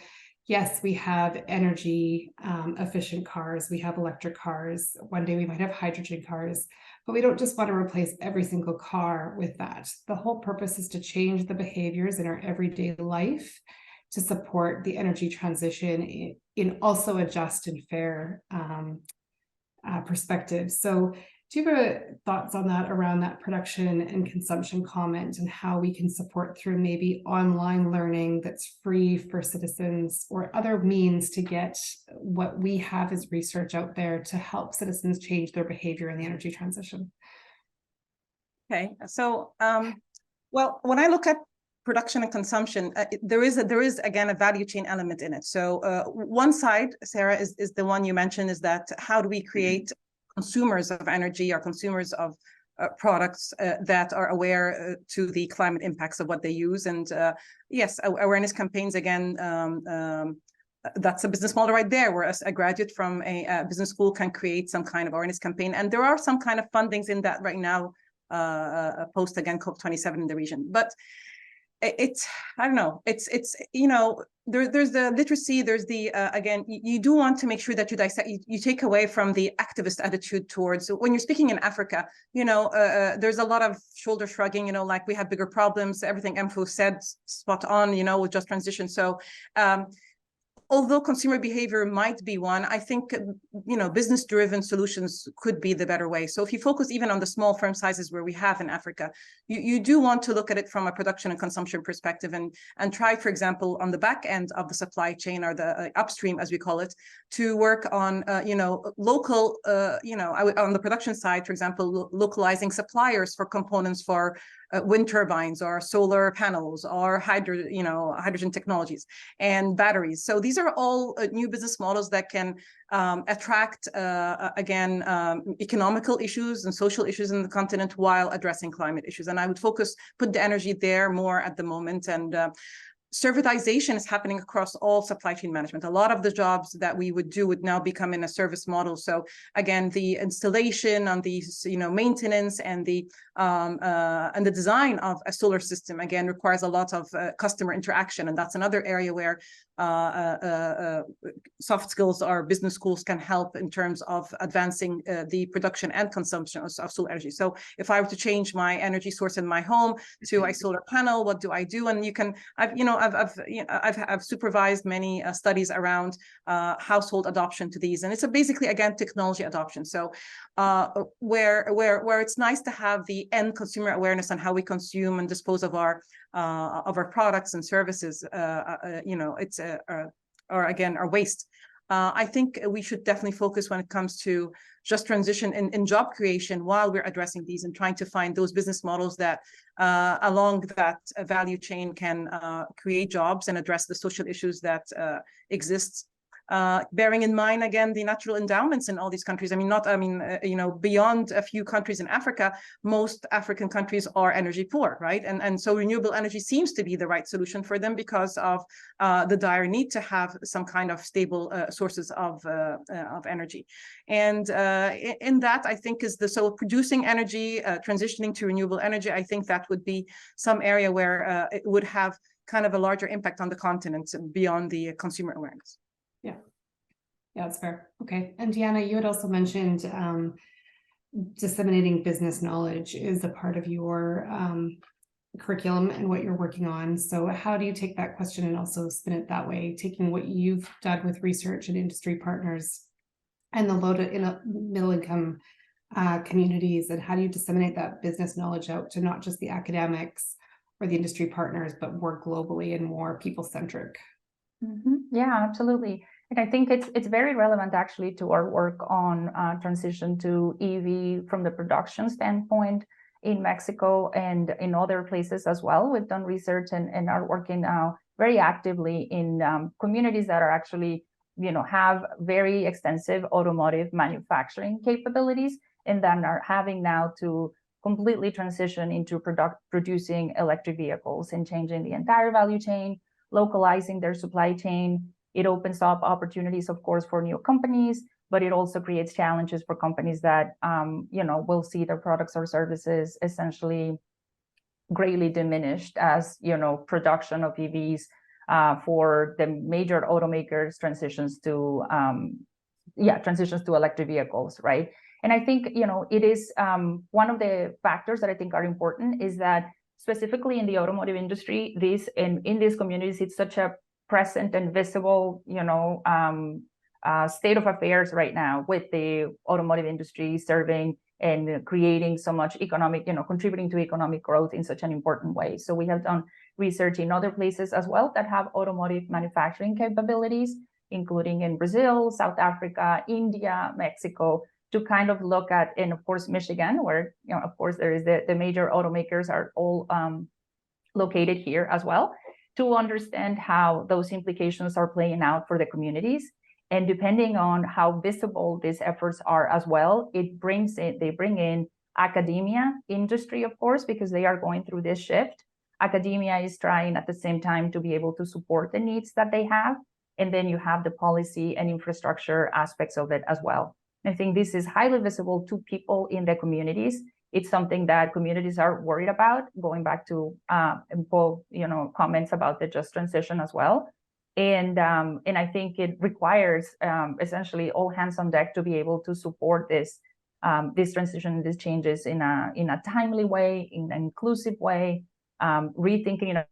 yes, we have energy efficient cars, we have electric cars, one day we might have hydrogen cars, but we don't just want to replace every single car with that. The whole purpose is to change the behaviors in our everyday life to support the energy transition in also a just and fair perspective. So do you have thoughts on that, around that production and consumption comment, and how we can support through maybe online learning that's free for citizens, or other means to get what we have as research out there to help citizens change their behavior in the energy transition? Okay, so well, when I look at production and consumption, there is again a value chain element in it. So one side, Sarah, is the one you mentioned, is that how do we create consumers of energy or consumers of products that are aware to the climate impacts of what they use. And yes, awareness campaigns, again, that's a business model right there, where a graduate from a business school can create some kind of awareness campaign. And there are some kind of fundings in that right now, post again COP27 in the region. But it's, I don't know, it's you know, there's the literacy, there's the again, you do want to make sure that you dissect, you take away from the activist attitude towards, when you're speaking in Africa, you know, there's a lot of shoulder shrugging, you know, like we have bigger problems, everything Mfo said spot on, you know, with just transition. So although consumer behavior might be one, I think, you know, business-driven solutions could be the better way. So if you focus even on the small firm sizes where we have in Africa, you do want to look at it from a production and consumption perspective, and try, for example, on the back end of the supply chain, or the upstream, as we call it, to work on, you know, local, you know, on the production side, for example, localizing suppliers for components for wind turbines or solar panels or hydrogen technologies and batteries. So these are all new business models that can attract, again, economical issues and social issues in the continent while addressing climate issues. And I would put the energy there more at the moment. And servitization is happening across all supply chain management. A lot of the jobs that we would do would now become in a service model. So again, the installation on these, you know, maintenance and the design of a solar system, again, requires a lot of customer interaction. And that's another area where soft skills or business schools can help in terms of advancing the production and consumption of solar energy. So if I were to change my energy source in my home to a solar panel, what do I do? And you can, I've supervised many studies around household adoption to these, and it's basically, again, technology adoption. So where it's nice to have the end consumer awareness on how we consume and dispose of our products and services, you know, it's or again, our waste. I think we should definitely focus when it comes to just transition in job creation while we're addressing these, and trying to find those business models that along that value chain can create jobs and address the social issues that exist. Bearing in mind, again, the natural endowments in all these countries. I mean, you know, beyond a few countries in Africa, most African countries are energy poor, right? And so renewable energy seems to be the right solution for them because of the dire need to have some kind of stable sources of energy. And in that, I think, so producing energy, transitioning to renewable energy, I think that would be some area where it would have kind of a larger impact on the continent beyond the consumer awareness. Yeah, that's fair. Okay. And Deanna, you had also mentioned disseminating business knowledge is a part of your curriculum and what you're working on. So how do you take that question and also spin it that way, taking what you've done with research and industry partners and the low to middle income communities, and how do you disseminate that business knowledge out to not just the academics or the industry partners, but more globally and more people-centric? Mm-hmm. Yeah, absolutely. And I think it's very relevant actually to our work on transition to EV from the production standpoint in Mexico and in other places as well. We've done research and are working now very actively in communities that are actually, you know, have very extensive automotive manufacturing capabilities, and then are having now to completely transition into producing electric vehicles and changing the entire value chain, localizing their supply chain. It opens up opportunities, of course, for new companies, but it also creates challenges for companies that, you know, will see their products or services essentially greatly diminished as, you know, production of EVs for the major automakers transitions to electric vehicles, right? And I think, you know, it is one of the factors that I think are important is that specifically in the automotive industry, in these communities, it's such a present and visible, you know, state of affairs right now with the automotive industry serving and creating so much economic, you know, contributing to economic growth in such an important way. So we have done research in other places as well that have automotive manufacturing capabilities, including in Brazil, South Africa, India, Mexico, to kind of look at, and of course, Michigan, where, you know, of course, there is the major automakers are all located here as well, to understand how those implications are playing out for the communities. And depending on how visible these efforts are as well, they bring in academia, industry, of course, because they are going through this shift. Academia is trying at the same time to be able to support the needs that they have. And then you have the policy and infrastructure aspects of it as well. I think this is highly visible to people in the communities. It's something that communities are worried about, going back to you know, comments about the just transition as well. And I think it requires essentially all hands on deck to be able to support this transition, these changes in a timely way, in an inclusive way, rethinking in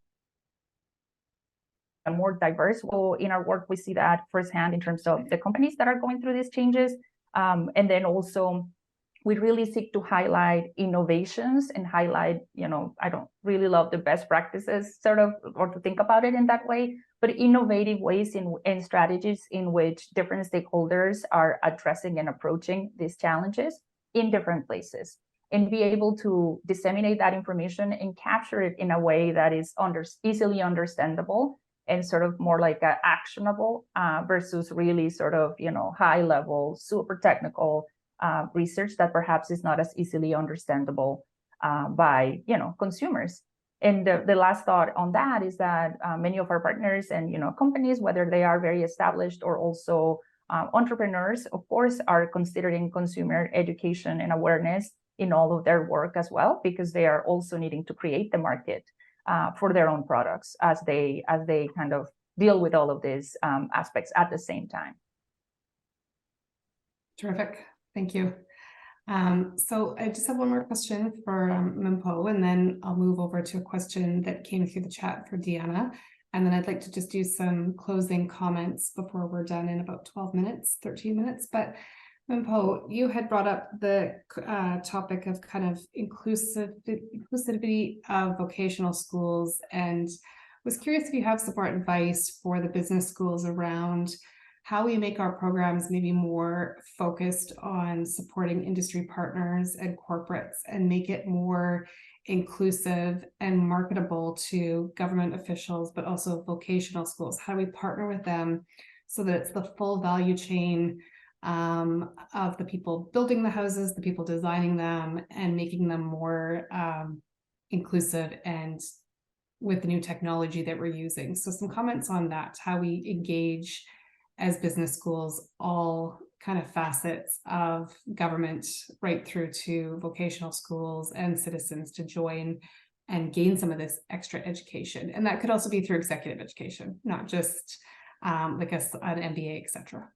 a more diverse way. In our work, we see that firsthand in terms of the companies that are going through these changes. And then also, we really seek to highlight innovations and highlight, you know, I don't really love the best practices sort of, or to think about it in that way, but innovative ways and strategies in which different stakeholders are addressing and approaching these challenges in different places, and be able to disseminate that information and capture it in a way that is easily understandable and sort of more like actionable versus really sort of, you know, high level, super technical research that perhaps is not as easily understandable by, you know, consumers. And the last thought on that is that many of our partners and, you know, companies, whether they are very established or also entrepreneurs, of course, are considering consumer education and awareness in all of their work as well, because they are also needing to create the market for their own products as they kind of deal with all of these aspects at the same time. Terrific. Thank you. So I just have one more question for Min-Po, and then I'll move over to a question that came through the chat for Deanna. And then I'd like to just do some closing comments before we're done in about 12 minutes, 13 minutes. But Min-Po, you had brought up the topic of kind of inclusivity of vocational schools, and was curious if you have support advice for the business schools around how we make our programs maybe more focused on supporting industry partners and corporates, and make it more inclusive and marketable to government officials, but also vocational schools. How do we partner with them so that it's the full value chain of the people building the houses, the people designing them, and making them more inclusive and with the new technology that we're using? So some comments on that, how we engage as business schools, all kind of facets of government, right through to vocational schools and citizens to join and gain some of this extra education. And that could also be through executive education, not just like an MBA, etc.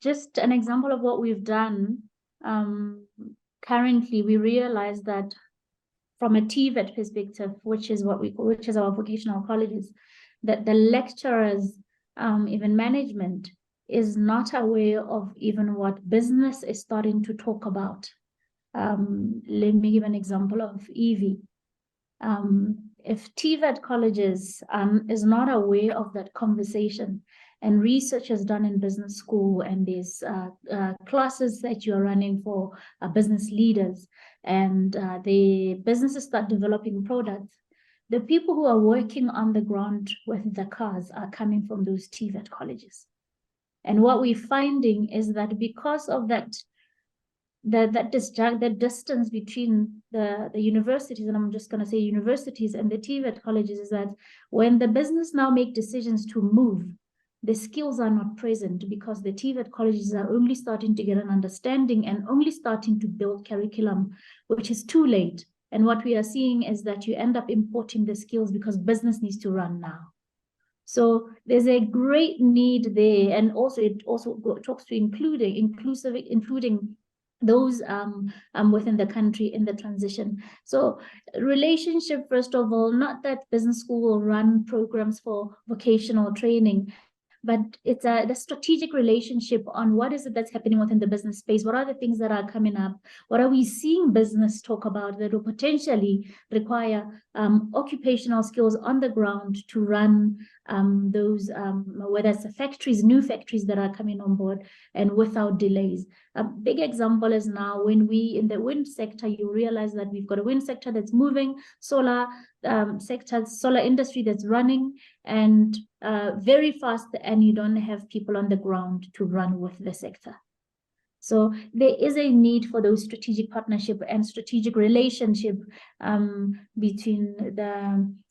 Just an example of what we've done. Currently, we realize that from a TVET perspective, which is our vocational colleges, that the lecturers, even management, is not aware of even what business is starting to talk about. Let me give an example of EV. If TVET colleges is not aware of that conversation, and research is done in business school, and these classes that you're running for business leaders, and the businesses start developing products, the people who are working on the ground with the cars are coming from those TVET colleges. And what we're finding is that because of that distance between the universities, and I'm just going to say universities, and the TVET colleges, is that when the business now make decisions to move, the skills are not present because the TVET colleges are only starting to get an understanding and only starting to build curriculum, which is too late. And what we are seeing is that you end up importing the skills because business needs to run now. So there's a great need there. And also it also talks to including those within the country in the transition. So relationship, first of all, not that business school will run programs for vocational training, but it's the strategic relationship on what is it that's happening within the business space. What are the things that are coming up? What are we seeing business talk about that will potentially require occupational skills on the ground to run those, whether it's the factories, new factories that are coming on board and without delays. A big example is now when we, in the wind sector, you realize that we've got a wind sector that's moving, solar sector, solar industry that's running, and very fast, and you don't have people on the ground to run with the sector. So there is a need for those strategic partnership and strategic relationship between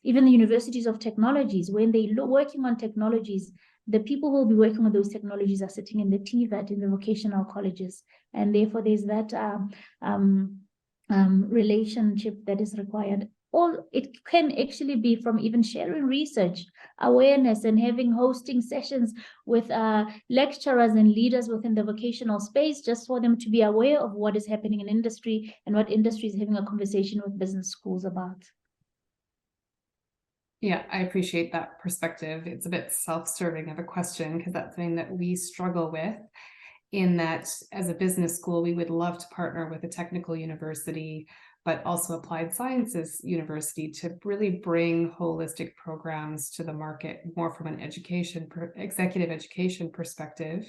even the universities of technologies. When they're working on technologies, the people who will be working on those technologies are sitting in the TVET, in the vocational colleges, and therefore there's that relationship that is required. Or it can actually be from even sharing research, awareness, and hosting sessions with lecturers and leaders within the vocational space, just for them to be aware of what is happening in industry and what industry is having a conversation with business schools about. Yeah, I appreciate that perspective. It's a bit self-serving of a question because that's something that we struggle with, in that as a business school, we would love to partner with a technical university, but also applied sciences university to really bring holistic programs to the market, more from an executive education perspective,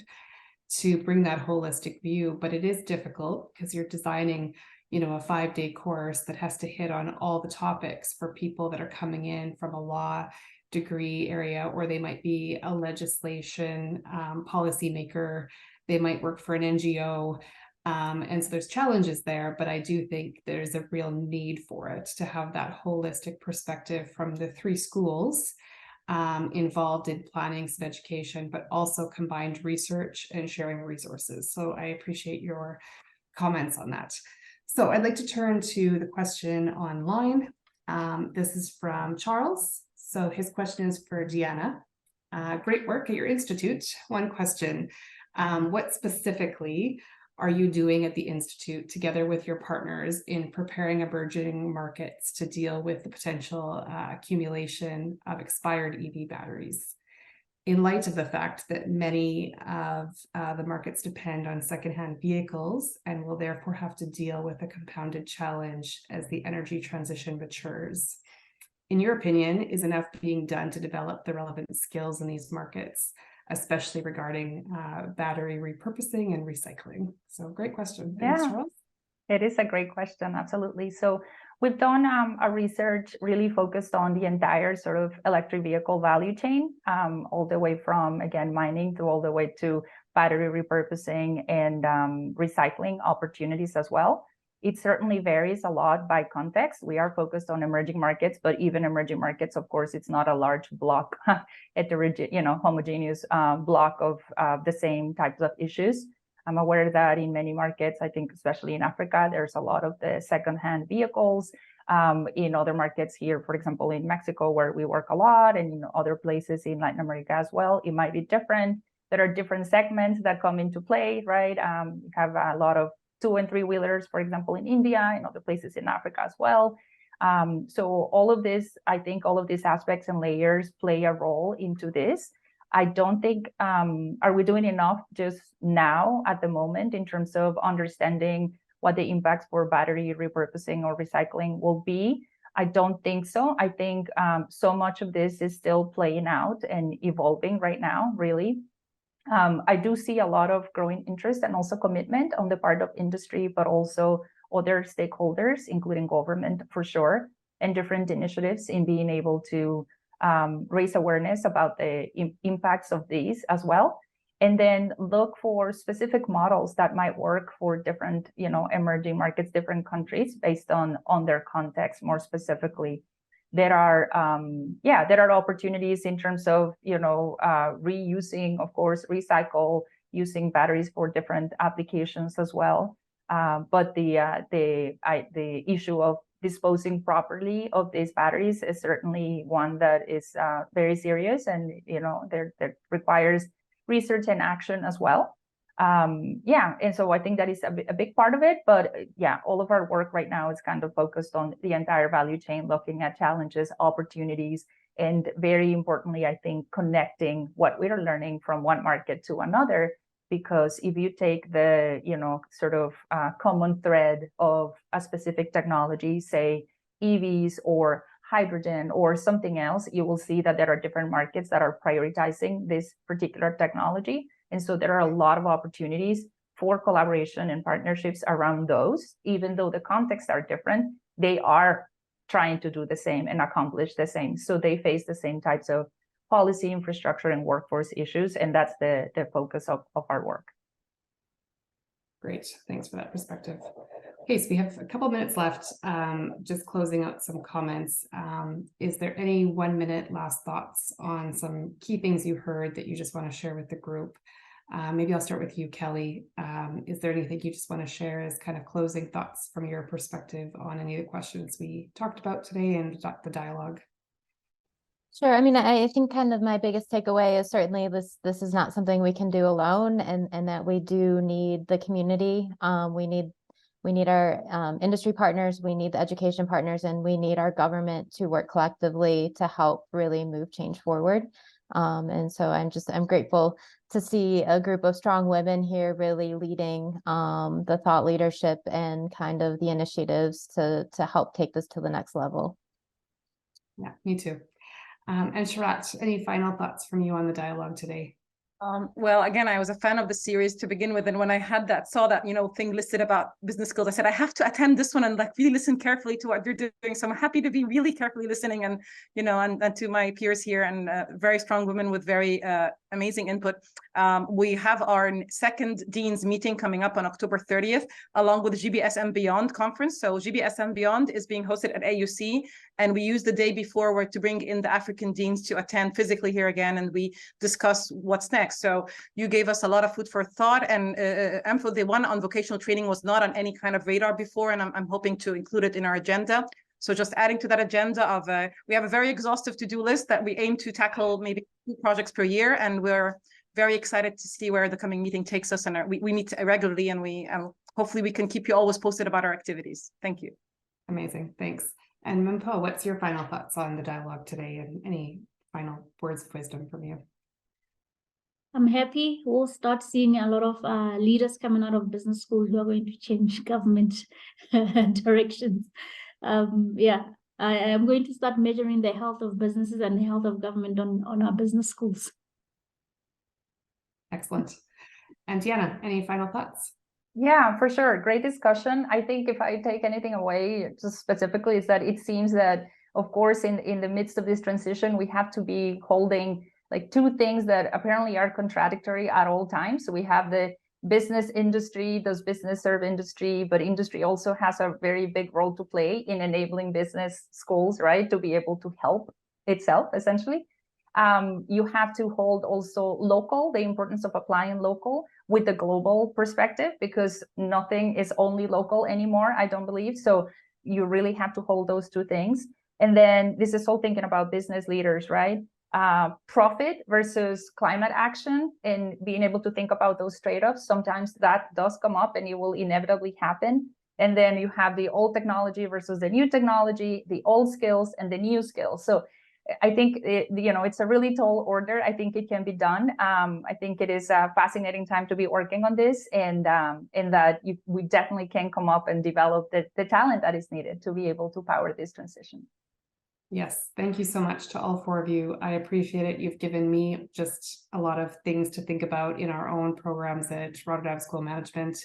to bring that holistic view. But it is difficult because you're designing, a 5-day course that has to hit on all the topics for people that are coming in from a law degree area, or they might be a legislation policymaker, they might work for an NGO. And so there's challenges there, but I do think there's a real need for it to have that holistic perspective from the 3 schools involved in planning some education, but also combined research and sharing resources. So I appreciate your comments on that. So I'd like to turn to the question online. This is from Charles. So his question is for Deanna. Great work at your institute. One question, what specifically are you doing at the Institute together with your partners in preparing emerging markets to deal with the potential accumulation of expired EV batteries, in light of the fact that many of the markets depend on secondhand vehicles and will therefore have to deal with a compounded challenge as the energy transition matures? In your opinion, is enough being done to develop the relevant skills in these markets, especially regarding battery repurposing and recycling? So great question. Thanks, Charles. It is a great question, absolutely. So we've done a research really focused on the entire sort of electric vehicle value chain, all the way from, again, mining to all the way to battery repurposing and recycling opportunities as well. It certainly varies a lot by context. We are focused on emerging markets, but even emerging markets, of course, it's not a large block, homogeneous block of the same types of issues. I'm aware that in many markets, I think especially in Africa, there's a lot of the secondhand vehicles. In other markets here, for example, in Mexico, where we work a lot, and in other places in Latin America as well, it might be different. There are different segments that come into play, right? We have a lot of 2- and 3-wheelers, for example, in India and other places in Africa as well. So all of this, I think all of these aspects and layers play a role into this. I don't think, are we doing enough just now at the moment in terms of understanding what the impacts for battery repurposing or recycling will be? I don't think so. I think so much of this is still playing out and evolving right now, really. I do see a lot of growing interest and also commitment on the part of industry, but also other stakeholders, including government for sure, and different initiatives in being able to raise awareness about the impacts of these as well. And then look for specific models that might work for different, emerging markets, different countries based on their context more specifically. there are opportunities in terms of, reusing, of course, recycle, using batteries for different applications as well. But the issue of disposing properly of these batteries is certainly one that is very serious, and that requires research and action as well. And so I think that is a big part of it. But all of our work right now is kind of focused on the entire value chain, looking at challenges, opportunities, and very importantly, I think connecting what we are learning from one market to another. Because if you take the, common thread of a specific technology, say EVs or hydrogen or something else, you will see that there are different markets that are prioritizing this particular technology. And so there are a lot of opportunities for collaboration and partnerships around those. Even though the contexts are different, they are trying to do the same and accomplish the same. So they face the same types of policy, infrastructure, and workforce issues, and that's the focus of our work. Great, thanks for that perspective. Okay, so we have a couple minutes left. Just closing out some comments. Is there any 1 minute last thoughts on some key things you heard that you just want to share with the group? Maybe I'll start with you, Kelly. Is there anything you just want to share as kind of closing thoughts from your perspective on any of the questions we talked about today and the dialogue? Sure. I mean, I think kind of my biggest takeaway is certainly this is not something we can do alone, and that we do need the community. We need our industry partners, we need the education partners, and we need our government to work collectively to help really move change forward. And so I'm grateful to see a group of strong women here really leading the thought leadership and kind of the initiatives to help take this to the next level. Yeah, me too. And Sharat, any final thoughts from you on the dialogue today? Well, again, I was a fan of the series to begin with, and when I saw that thing listed about business skills, I said I have to attend this one and really listen carefully to what they're doing. So I'm happy to be really carefully listening, and and to my peers here, and very strong women with very amazing input. We have our second Dean's meeting coming up on October 30th, along with the GBS and Beyond conference. So GBS and Beyond is being hosted at AUC, and we use the day before to bring in the African Deans to attend physically here again, and we discuss what's next. So you gave us a lot of food for thought, and AMFO, the one on vocational training was not on any kind of radar before, and I'm hoping to include it in our agenda. So just adding to that agenda of, we have a very exhaustive to-do list that we aim to tackle maybe 2 projects per year, and we're very excited to see where the coming meeting takes us. And we meet regularly, and hopefully we can keep you always posted about our activities. Thank you. Amazing, thanks. And Mpho, what's your final thoughts on the dialogue today, and any final words of wisdom from you? I'm happy we'll start seeing a lot of leaders coming out of business schools who are going to change government directions. I am going to start measuring the health of businesses and the health of government on our business schools. Excellent. And Diana, any final thoughts? Yeah, for sure. Great discussion. I think if I take anything away, just specifically, is that it seems that, of course, in the midst of this transition, we have to be holding like 2 things that apparently are contradictory at all times. So we have the business industry, does business serve industry, but industry also has a very big role to play in enabling business schools, right, to be able to help itself, essentially. You have to hold also local, the importance of applying local with the global perspective, because nothing is only local anymore, I don't believe. So you really have to hold those 2 things. And then this is all thinking about business leaders, right? Profit versus climate action, and being able to think about those trade-offs. Sometimes that does come up, and it will inevitably happen. And then you have the old technology versus the new technology, the old skills and the new skills. So I think it's a really tall order. I think it can be done. I think it is a fascinating time to be working on this, and that we definitely can come up and develop the talent that is needed to be able to power this transition. Yes, thank you so much to all 4 of you. I appreciate it. You've given me just a lot of things to think about in our own programs at Rotterdam School of Management.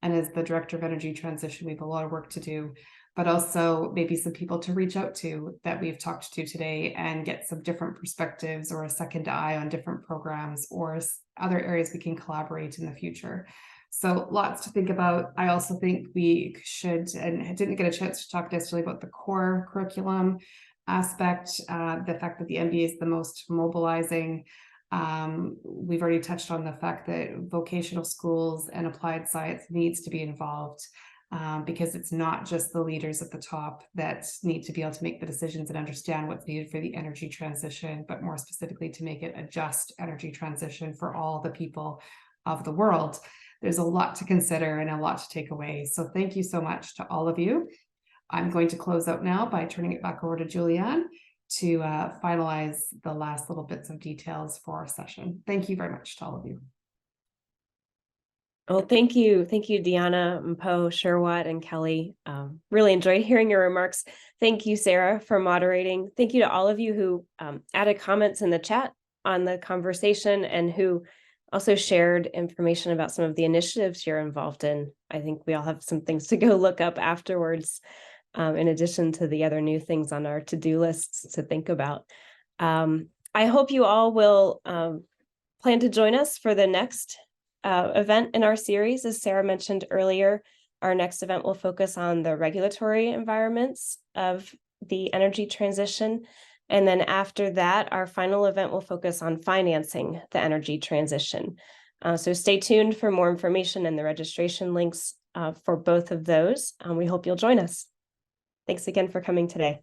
And as the Director of Energy Transition, we have a lot of work to do, but also maybe some people to reach out to that we've talked to today and get some different perspectives or a second eye on different programs or other areas we can collaborate in the future. So lots to think about. I also think we should, and I didn't get a chance to talk necessarily about the core curriculum, aspect, the fact that the MBA is the most mobilizing. We've already touched on the fact that vocational schools and applied science needs to be involved, because it's not just the leaders at the top that need to be able to make the decisions and understand what's needed for the energy transition, but more specifically to make it a just energy transition for all the people of the world. There's a lot to consider and a lot to take away. So thank you so much to all of you. I'm going to close out now by turning it back over to Julianne to finalize the last little bits of details for our session. Thank you very much to all of you. Well, thank you. Thank you, Deanna, Mpo, Sherwood, and Kelly. Really enjoyed hearing your remarks. Thank you, Sarah, for moderating. Thank you to all of you who added comments in the chat on the conversation and who also shared information about some of the initiatives you're involved in. I think we all have some things to go look up afterwards, in addition to the other new things on our to-do lists to think about. I hope you all will plan to join us for the next event in our series. As Sarah mentioned earlier, our next event will focus on the regulatory environments of the energy transition. And then after that, our final event will focus on financing the energy transition. So stay tuned for more information and the registration links for both of those. We hope you'll join us. Thanks again for coming today.